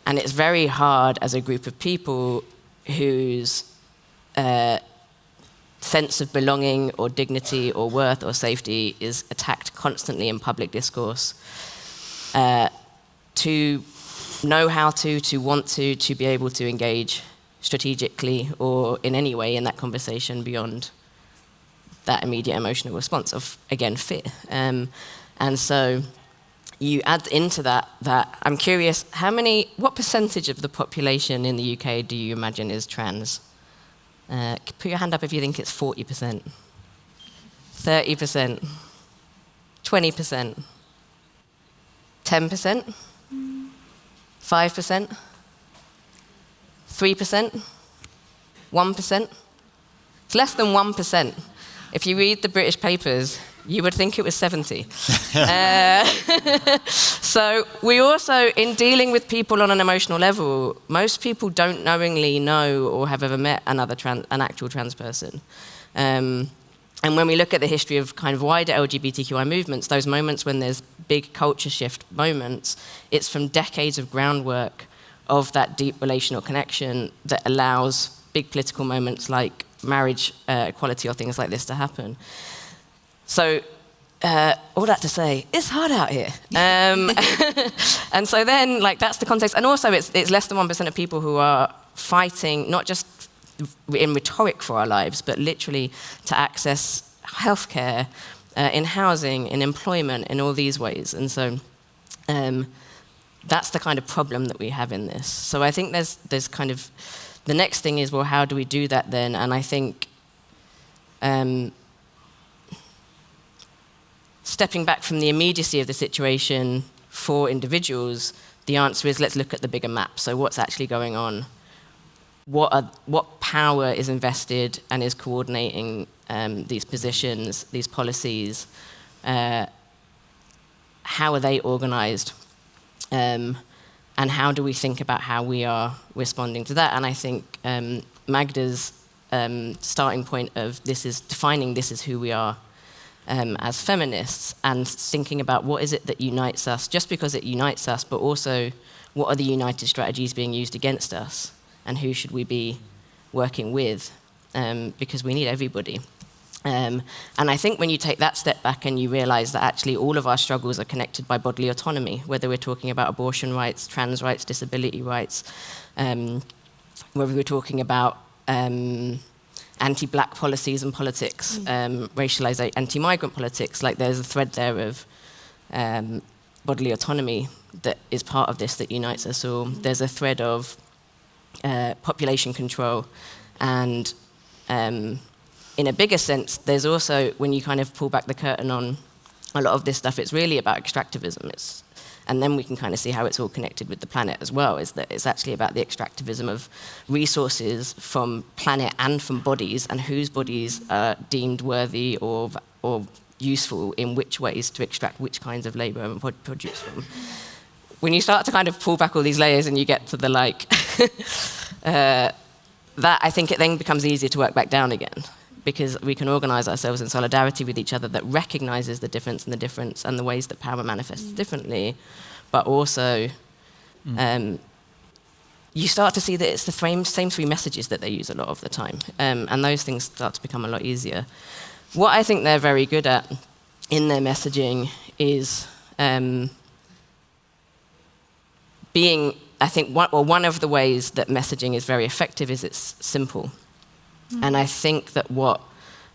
And it's very hard as a group of people whose sense of belonging or dignity or worth or safety is attacked constantly in public discourse, to know how to want to be able to engage strategically or in any way in that conversation beyond that immediate emotional response of, again, fear. And so you add into that I'm curious, what percentage of the population in the UK do you imagine is trans? Put your hand up if you think it's 40%, 30%, 20%, 10%, 5%, 3%, 1%. It's less than 1%. If you read the British papers, you would think it was 70. So we also, in dealing with people on an emotional level, most people don't knowingly know or have ever met an actual trans person. And when we look at the history of kind of wider LGBTQI movements, those moments when there's big culture shift moments, it's from decades of groundwork of that deep relational connection that allows big political moments like marriage equality or things like this to happen. So all that to say, it's hard out here. And so then, like, that's the context. And also, it's less than 1% of people who are fighting, not just in rhetoric for our lives, but literally to access healthcare, in housing, in employment, in all these ways. And so that's the kind of problem that we have in this. So I think there's kind of, the next thing is, well, how do we do that then? And I think stepping back from the immediacy of the situation for individuals, the answer is, let's look at the bigger map. So what's actually going on? What power is invested and is coordinating these positions, these policies? How are they organized? And how do we think about how we are responding to that? And I think Magda's starting point of this is who we are as feminists, and thinking about what is it that unites us, just because it unites us, but also what are the united strategies being used against us, and who should we be working with, because we need everybody. And I think when you take that step back and you realize that actually all of our struggles are connected by bodily autonomy, whether we're talking about abortion rights, trans rights, disability rights, whether we're talking about anti-black policies and politics, racialized anti-migrant politics, like there's a thread there of bodily autonomy that is part of this that unites us all. There's a thread of population control, and in a bigger sense, there's also, when you kind of pull back the curtain on a lot of this stuff, it's really about extractivism. And then we can kind of see how it's all connected with the planet as well, is that it's actually about the extractivism of resources from planet and from bodies, and whose bodies are deemed worthy or useful in which ways to extract which kinds of labor and produce from. When you start to kind of pull back all these layers and you get to the like, that I think it then becomes easier to work back down again, because we can organize ourselves in solidarity with each other that recognizes the difference and the ways that power manifests differently, but also you start to see that it's the same three messages that they use a lot of the time. And those things start to become a lot easier. What I think they're very good at in their messaging is being, I think, one of the ways that messaging is very effective is it's simple. And I think that what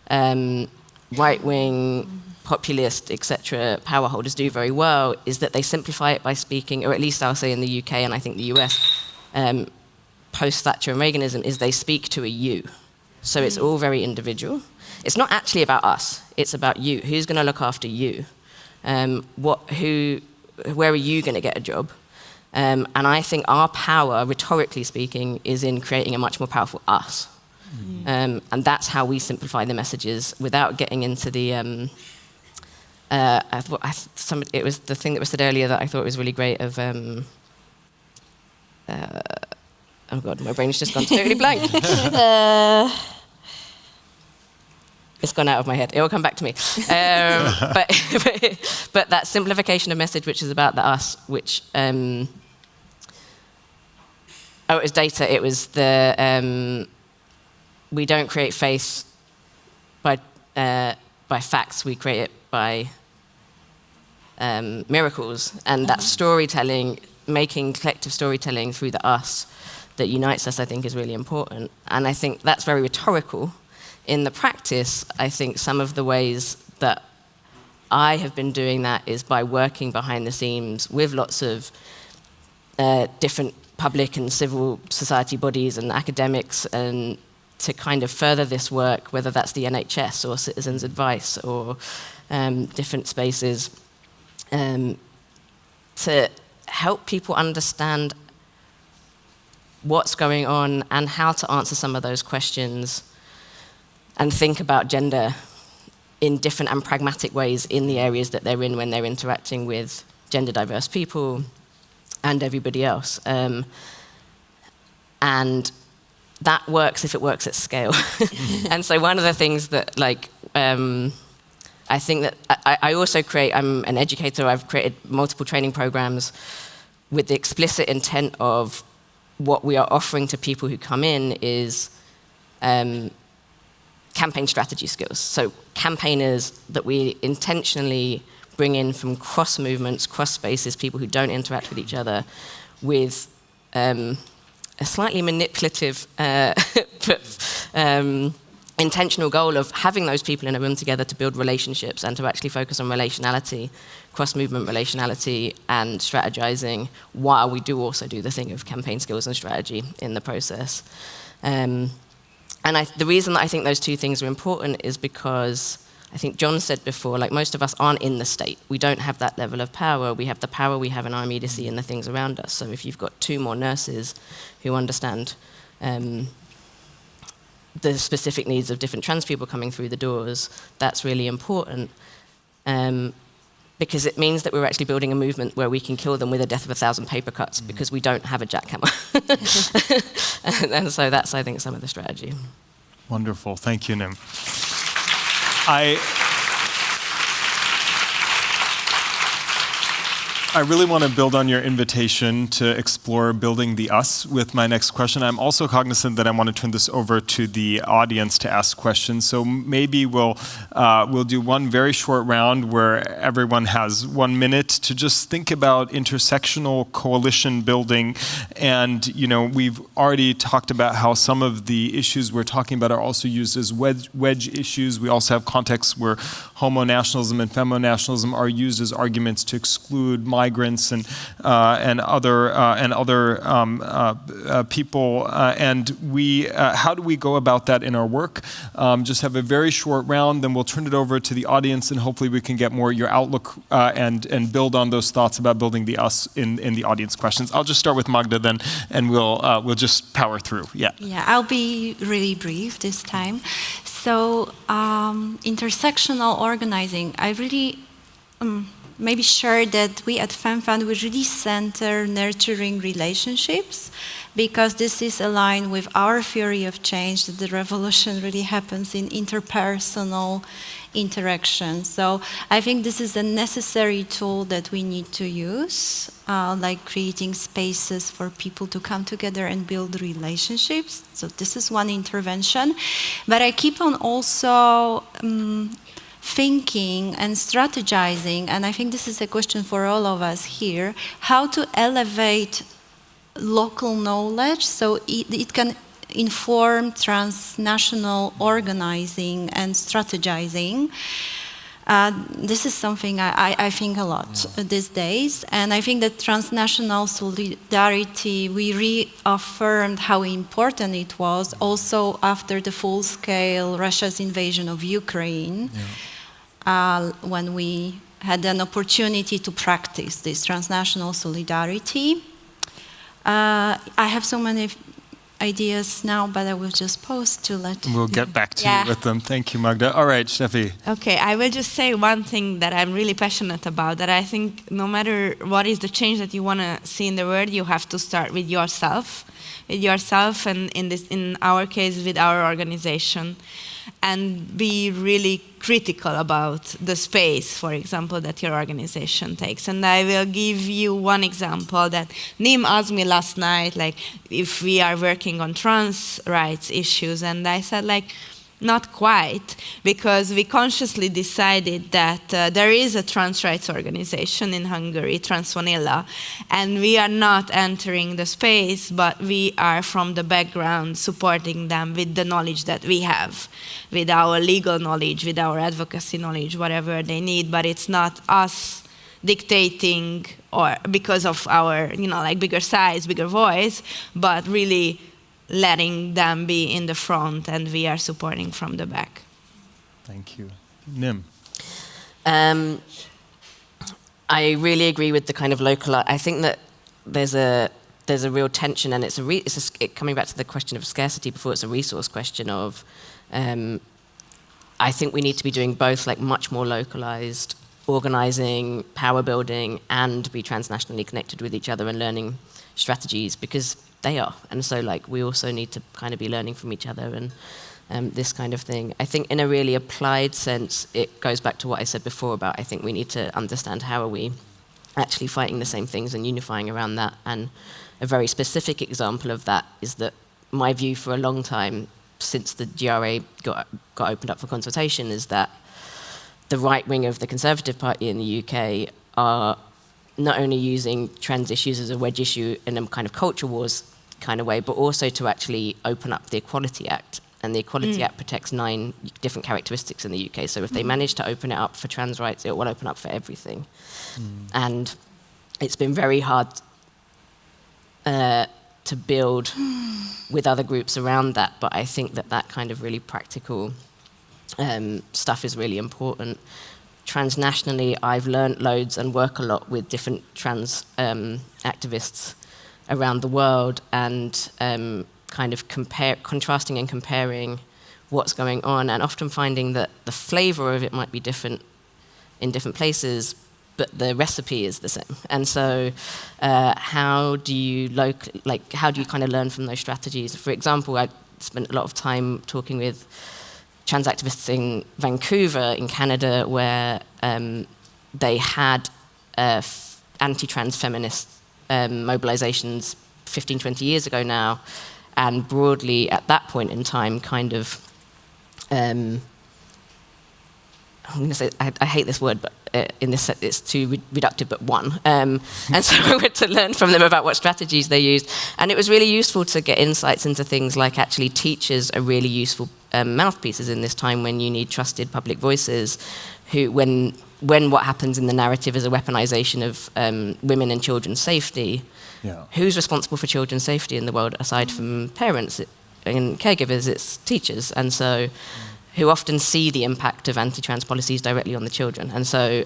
right-wing, populist, etc., power holders do very well is that they simplify it by speaking, or at least I'll say in the UK and I think the US, post-Thatcher and Reaganism, is they speak to a you. So it's all very individual. It's not actually about us, it's about you. Who's going to look after you? Where are you going to get a job? And I think our power, rhetorically speaking, is in creating a much more powerful us. And that's how we simplify the messages without getting into the... it was the thing that was said earlier that I thought was really great of... oh God, my brain's just gone totally blank. It's gone out of my head. It will come back to me. But that simplification of message, which is about the us, which... it was data. It was the... we don't create faith by facts. We create it by miracles. And that storytelling, making collective storytelling through the us that unites us, I think, is really important. And I think that's very rhetorical. In the practice, I think some of the ways that I have been doing that is by working behind the scenes with lots of different public and civil society bodies and academics, and to kind of further this work, whether that's the NHS or Citizens Advice or different spaces, to help people understand what's going on and how to answer some of those questions and think about gender in different and pragmatic ways in the areas that they're in when they're interacting with gender diverse people and everybody else. And that works if it works at scale. And so one of the things that, like, I think that I also create, I'm an educator, I've created multiple training programs with the explicit intent of what we are offering to people who come in is campaign strategy skills. So campaigners that we intentionally bring in from cross movements, cross spaces, people who don't interact with each other, with a slightly manipulative intentional goal of having those people in a room together to build relationships and to actually focus on relationality, cross-movement relationality and strategizing, while we do also do the thing of campaign skills and strategy in the process. And the reason that I think those two things are important is because I think John said before, like, most of us aren't in the state. We don't have that level of power. We have the power we have in our immediacy and the things around us. So if you've got two more nurses who understand the specific needs of different trans people coming through the doors, that's really important. Because it means that we're actually building a movement where we can kill them with a death of 1,000 paper cuts because we don't have a jackhammer. and so that's, I think, some of the strategy. Wonderful. Thank you, Nim. I really want to build on your invitation to explore building the us with my next question. I'm also cognizant that I want to turn this over to the audience to ask questions. So maybe we'll do one very short round where everyone has 1 minute to just think about intersectional coalition building. And, you know, we've already talked about how some of the issues we're talking about are also used as wedge issues. We also have contexts where homo-nationalism and femo-nationalism are used as arguments to exclude migrants and other people, and how do we go about that in our work? Just have a very short round, then we'll turn it over to the audience, and hopefully we can get more your outlook and build on those thoughts about building the us in the audience questions. I'll just start with Magda then, and we'll just power through. Yeah, I'll be really brief this time. So intersectional organizing, I really maybe share that we at FemFund, we really center nurturing relationships, because this is aligned with our theory of change, that the revolution really happens in interpersonal interaction. So I think this is a necessary tool that we need to use, like creating spaces for people to come together and build relationships. So this is one intervention. But I keep on also thinking and strategizing, and I think this is a question for all of us here, how to elevate local knowledge so it can inform transnational organizing and strategizing. This is something I think a lot these days, and I think that transnational solidarity, we reaffirmed how important it was also after the full-scale Russia's invasion of Ukraine, when we had an opportunity to practice this transnational solidarity. I have so many ideas now, but I will just pause to let We'll get back to you with them. Thank you, Magda. All right, Steffi. Okay, I will just say one thing that I'm really passionate about, that I think no matter what is the change that you want to see in the world, you have to start with yourself, and in our case, with our organization, and be really critical about the space, for example, that your organization takes. And I will give you one example that Nim asked me last night, like, if we are working on trans rights issues, and I said, like, not quite, because we consciously decided that there is a trans rights organization in Hungary, Trans Vanilla, and we are not entering the space, but we are from the background supporting them with the knowledge that we have, with our legal knowledge, with our advocacy knowledge, whatever they need, but it's not us dictating or because of our, like bigger size, bigger voice, but really letting them be in the front, and we are supporting from the back. Thank you. Nim. I really agree with the kind of local. I think that there's a real tension, and coming back to the question of scarcity before. It's a resource question of. I think we need to be doing both, like much more localized organizing, power building, and be transnationally connected with each other and learning strategies, because they are. And so like we also need to kind of be learning from each other and this kind of thing. I think in a really applied sense, it goes back to what I said before about I think we need to understand how are we actually fighting the same things and unifying around that. And a very specific example of that is that my view for a long time, since the GRA got opened up for consultation, is that the right wing of the Conservative Party in the UK are not only using trans issues as a wedge issue in a kind of culture wars kind of way, but also to actually open up the Equality Act. And the Equality Act protects 9 different characteristics in the UK. So if they manage to open it up for trans rights, it will open up for everything. And it's been very hard to build with other groups around that. But I think that kind of really practical stuff is really important. Transnationally, I've learned loads and work a lot with different trans activists around the world, and kind of contrasting and comparing what's going on, and often finding that the flavor of it might be different in different places, but the recipe is the same. And so how do you kind of learn from those strategies? For example, I spent a lot of time talking with trans activists in Vancouver in Canada, where they had anti-trans feminist mobilizations 15, 20 years ago now, and broadly at that point in time kind of, I'm going to say, I hate this word, but in this set it's too reductive, but won. And so we went to learn from them about what strategies they used. And it was really useful to get insights into things like actually teachers are really useful mouthpieces in this time when you need trusted public voices who, when what happens in the narrative is a weaponization of women and children's safety, who's responsible for children's safety in the world aside from parents and caregivers? It's teachers. And so who often see the impact of anti-trans policies directly on the children. And so,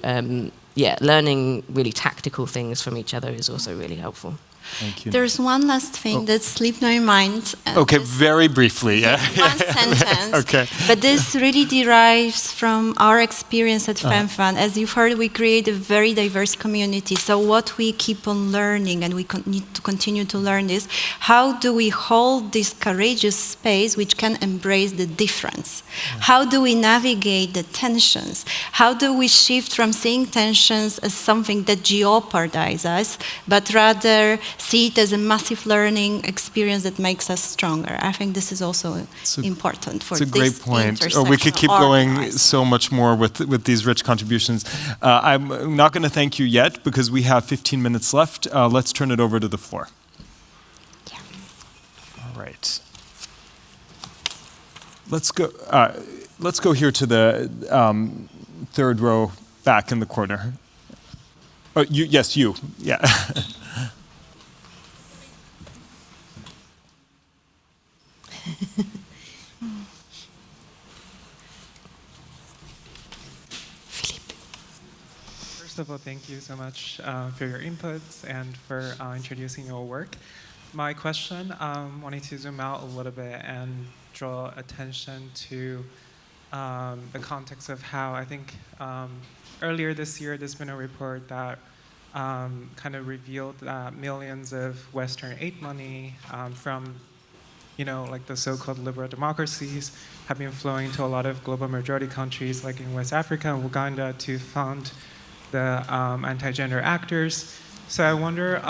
learning really tactical things from each other is also really helpful. Thank you. There's one last thing that slipped my mind. Okay, very briefly. Yeah. One sentence. Okay. But this really derives from our experience at FemFund. As you've heard, we create a very diverse community. So what we keep on learning, and we need to continue to learn this, how do we hold this courageous space which can embrace the difference? How do we navigate the tensions? How do we shift from seeing tensions as something that jeopardizes us, but rather see it as a massive learning experience that makes us stronger? I think this is also important for this. It's a great point. We could keep going so much more with these rich contributions. I'm not going to thank you yet because we have 15 minutes left. Let's turn it over to the floor. Yeah. All right. Let's go here to the third row back in the corner. Oh, you, yes, you. Yeah. First of all, thank you so much for your inputs and for introducing your work. My question, wanting to zoom out a little bit and draw attention to the context of how I think earlier this year there's been a report that kind of revealed that millions of Western aid money from like the so-called liberal democracies have been flowing to a lot of global majority countries like in West Africa and Uganda to fund the anti-gender actors. So I wonder,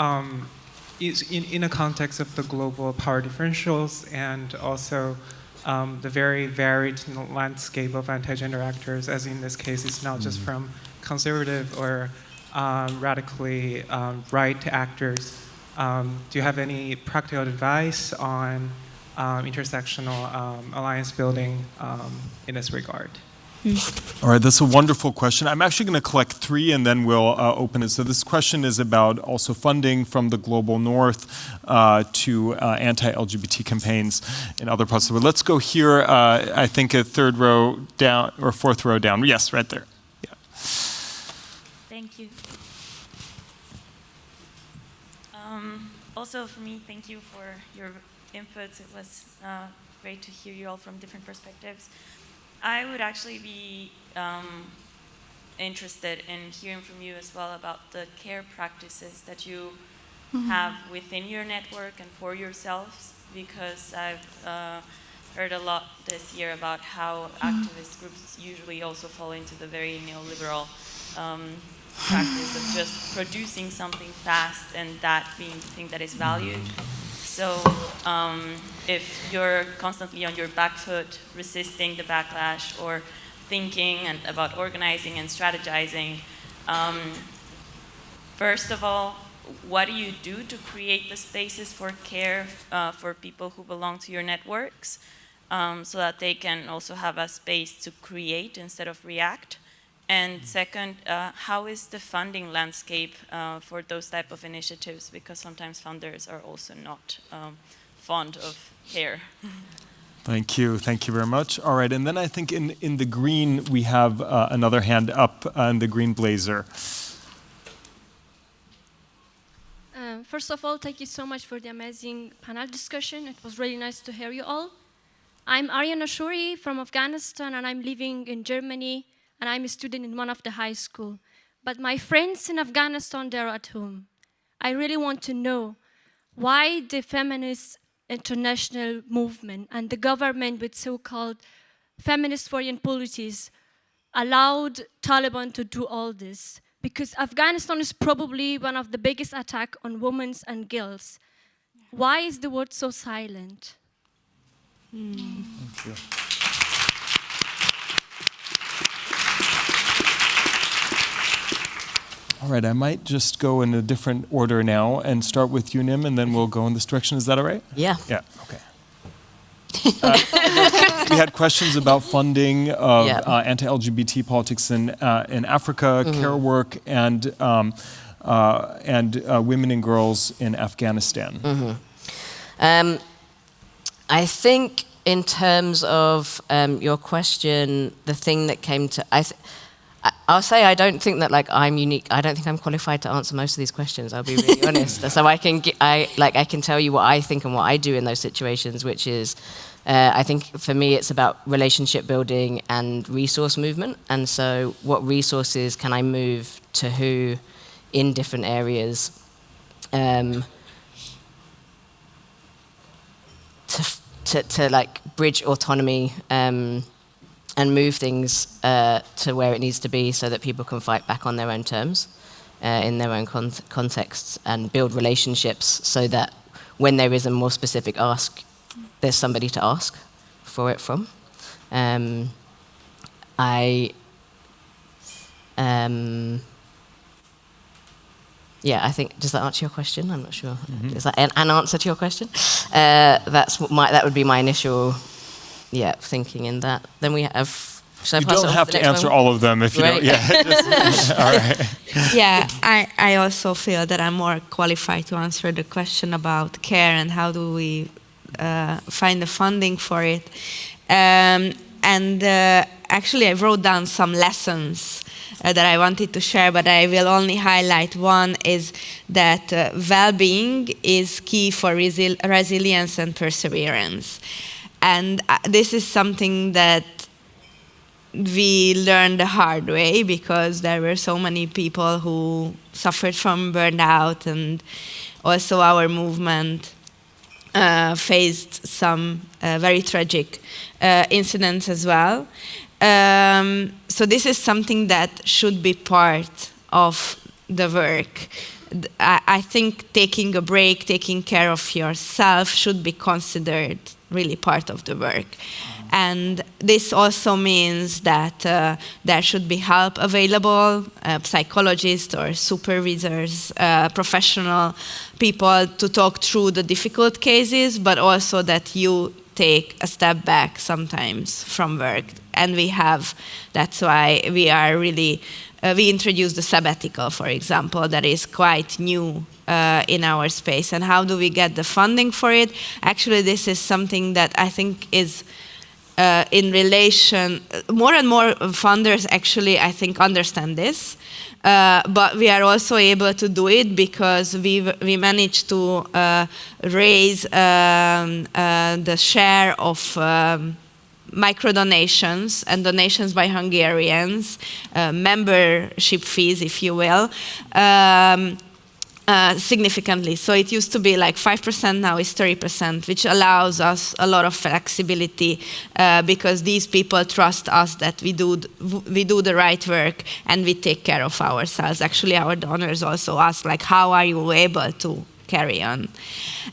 in a context of the global power differentials and also the very varied landscape of anti-gender actors, as in this case, it's not just from conservative or radically right actors. Do you have any practical advice on intersectional alliance building in this regard? All right, that's a wonderful question. I'm actually going to collect three and then we'll open it. So this question is about also funding from the global north to anti-LGBT campaigns in other parts of the world. Let's go here, I think a third row down or fourth row down. Yes, right there. Yeah. Thank you. Also for me, thank you for your inputs. It was great to hear you all from different perspectives. I would actually be interested in hearing from you as well about the care practices that you have within your network and for yourselves, because I've heard a lot this year about how activist groups usually also fall into the very neoliberal practice of just producing something fast and that being the thing that is valued. So if you're constantly on your back foot, resisting the backlash or thinking and about organizing and strategizing, first of all, what do you do to create the spaces for care for people who belong to your networks so that they can also have a space to create instead of react? And second, how is the funding landscape for those type of initiatives? Because sometimes funders are also not fond of care. Thank you very much. All right, and then I think in the green we have another hand up in the green blazer. First of all, thank you so much for the amazing panel discussion. It was really nice to hear you all. I'm Aryan Ashuri from Afghanistan, and I'm living in Germany, and I'm a student in one of the high school. But my friends in Afghanistan, they're at home. I really want to know why the feminist international movement and the government with so-called feminist foreign policies allowed Taliban to do all this. Because Afghanistan is probably one of the biggest attacks on women and girls. Why is the world so silent? Thank you. All right, I might just go in a different order now and start with you, Nim, and then we'll go in this direction. Is that all right? Yeah. Yeah, okay. We had questions about funding of anti-LGBT politics in Africa, care work, and women and girls in Afghanistan. I think in terms of your question, the thing that came to... I'll say I don't think that like I'm unique. I don't think I'm qualified to answer most of these questions. I'll be really honest. So I can tell you what I think and what I do in those situations, which is, I think for me it's about relationship building and resource movement. And so, what resources can I move to who in different areas to like bridge autonomy. And move things to where it needs to be so that people can fight back on their own terms, in their own contexts, and build relationships so that when there is a more specific ask, there's somebody to ask for it from. Yeah, I think, does that answer your question? I'm not sure. Is that an answer to your question? That would be my initial thinking in that. Then we have. You don't have to answer all of them if you don't. Yeah. All right. Yeah, I also feel that I'm more qualified to answer the question about care and how do we find the funding for it. Actually, I wrote down some lessons that I wanted to share, but I will only highlight one, is that well-being is key for resilience and perseverance. And this is something that we learned the hard way, because there were so many people who suffered from burnout, and also our movement faced some very tragic incidents as well. So this is something that should be part of the work. I think taking a break, taking care of yourself should be considered really part of the work. And this also means that there should be help available, psychologists or supervisors, professional people to talk through the difficult cases, but also that you take a step back sometimes from work. And that's why we are really, we introduced the sabbatical, for example, that is quite new in our space. And how do we get the funding for it? Actually, this is something that I think is in relation, more and more funders actually, I think, understand this. But we are also able to do it because we managed to raise the share of micro-donations and donations by Hungarians, membership fees, if you will, significantly. So it used to be like 5%, now it's 30%, which allows us a lot of flexibility because these people trust us that we do the right work and we take care of ourselves. Actually, our donors also ask, like, how are you able to carry on?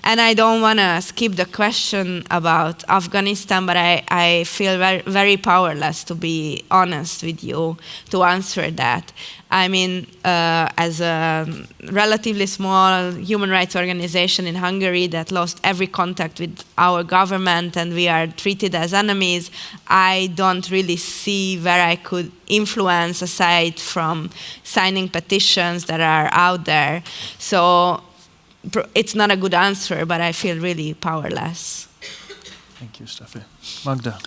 And I don't want to skip the question about Afghanistan, but I feel very, very powerless, to be honest with you, to answer that. I mean, as a relatively small human rights organization in Hungary that lost every contact with our government and we are treated as enemies, I don't really see where I could influence aside from signing petitions that are out there. So it's not a good answer, but I feel really powerless. Thank you, Steffi. Magda.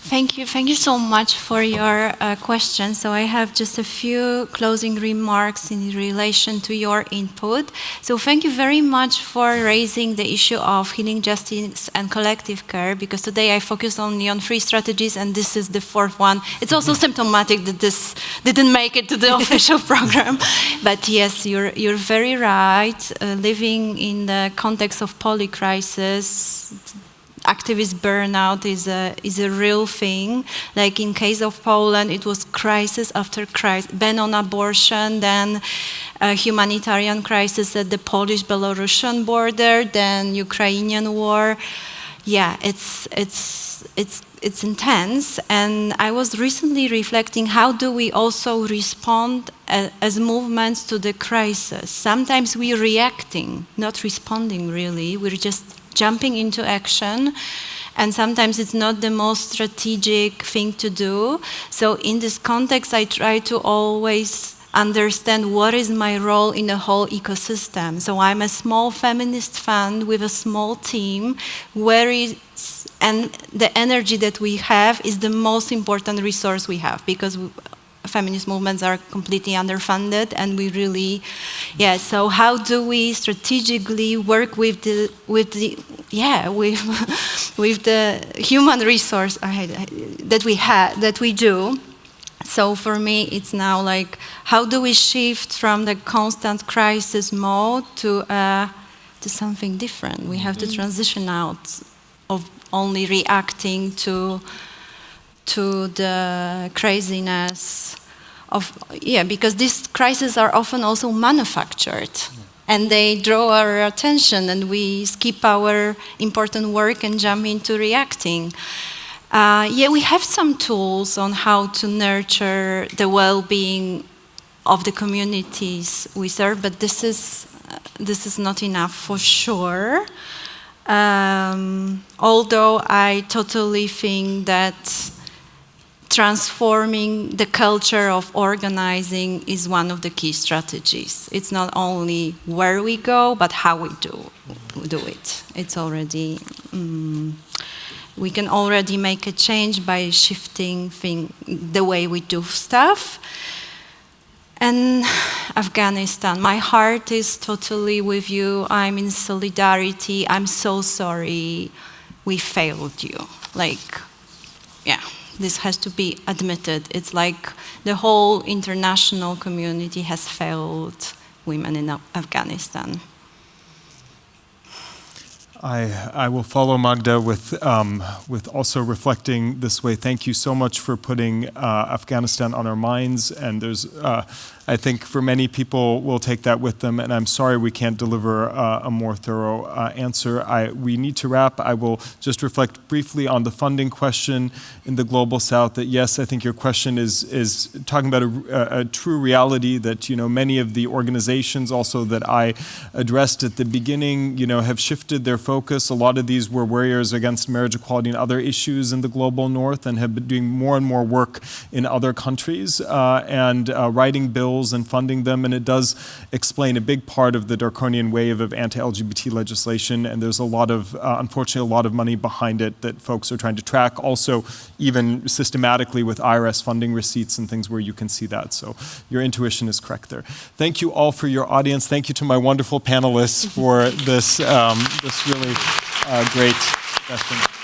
Thank you so much for your question. So I have just a few closing remarks in relation to your input. So thank you very much for raising the issue of healing justice and collective care, because today I focused only on 3 strategies and this is the 4th one. It's also symptomatic that this didn't make it to the official program. But yes, you're very right. Living in the context of polycrisis, activist burnout is a real thing. Like in case of Poland, it was crisis after crisis, ban on abortion, then a humanitarian crisis at the Polish-Belarusian border, then Ukrainian war. Yeah, it's intense. And I was recently reflecting, how do we also respond as movements to the crisis? Sometimes we're reacting, not responding really. We're just jumping into action, and sometimes it's not the most strategic thing to do. So in this context, I try to always understand what is my role in the whole ecosystem. So I'm a small feminist fund with a small team, and the energy that we have is the most important resource we have, because feminist movements are completely underfunded, and we really, yeah. So how do we strategically work with the with the human resource that we do? So for me, it's now like, how do we shift from the constant crisis mode to something different? We have to transition out of only reacting to the craziness of, because these crises are often also manufactured. And they draw our attention, and we skip our important work and jump into reacting. We have some tools on how to nurture the well-being of the communities we serve, but this is not enough for sure. Although I totally think that transforming the culture of organizing is one of the key strategies. It's not only where we go, but how we do it. It's already, we can already make a change by shifting the way we do stuff. And Afghanistan, my heart is totally with you. I'm in solidarity. I'm so sorry we failed you. This has to be admitted. It's like the whole international community has failed women in Afghanistan. I will follow Magda with also reflecting this way. Thank you so much for putting Afghanistan on our minds. And there's, I think for many people will take that with them. And I'm sorry we can't deliver a more thorough answer. We need to wrap. I will just reflect briefly on the funding question in the Global South. That yes, I think your question is talking about a true reality that many of the organizations also that I addressed at the beginning have shifted their focus. A lot of these were warriors against marriage equality and other issues in the global north, and have been doing more and more work in other countries and writing bills and funding them. And it does explain a big part of the draconian wave of anti-LGBT legislation. And there's a lot of, unfortunately, a lot of money behind it that folks are trying to track. Also, even systematically with IRS funding receipts and things where you can see that. So your intuition is correct there. Thank you all for your audience. Thank you to my wonderful panelists for this really great session.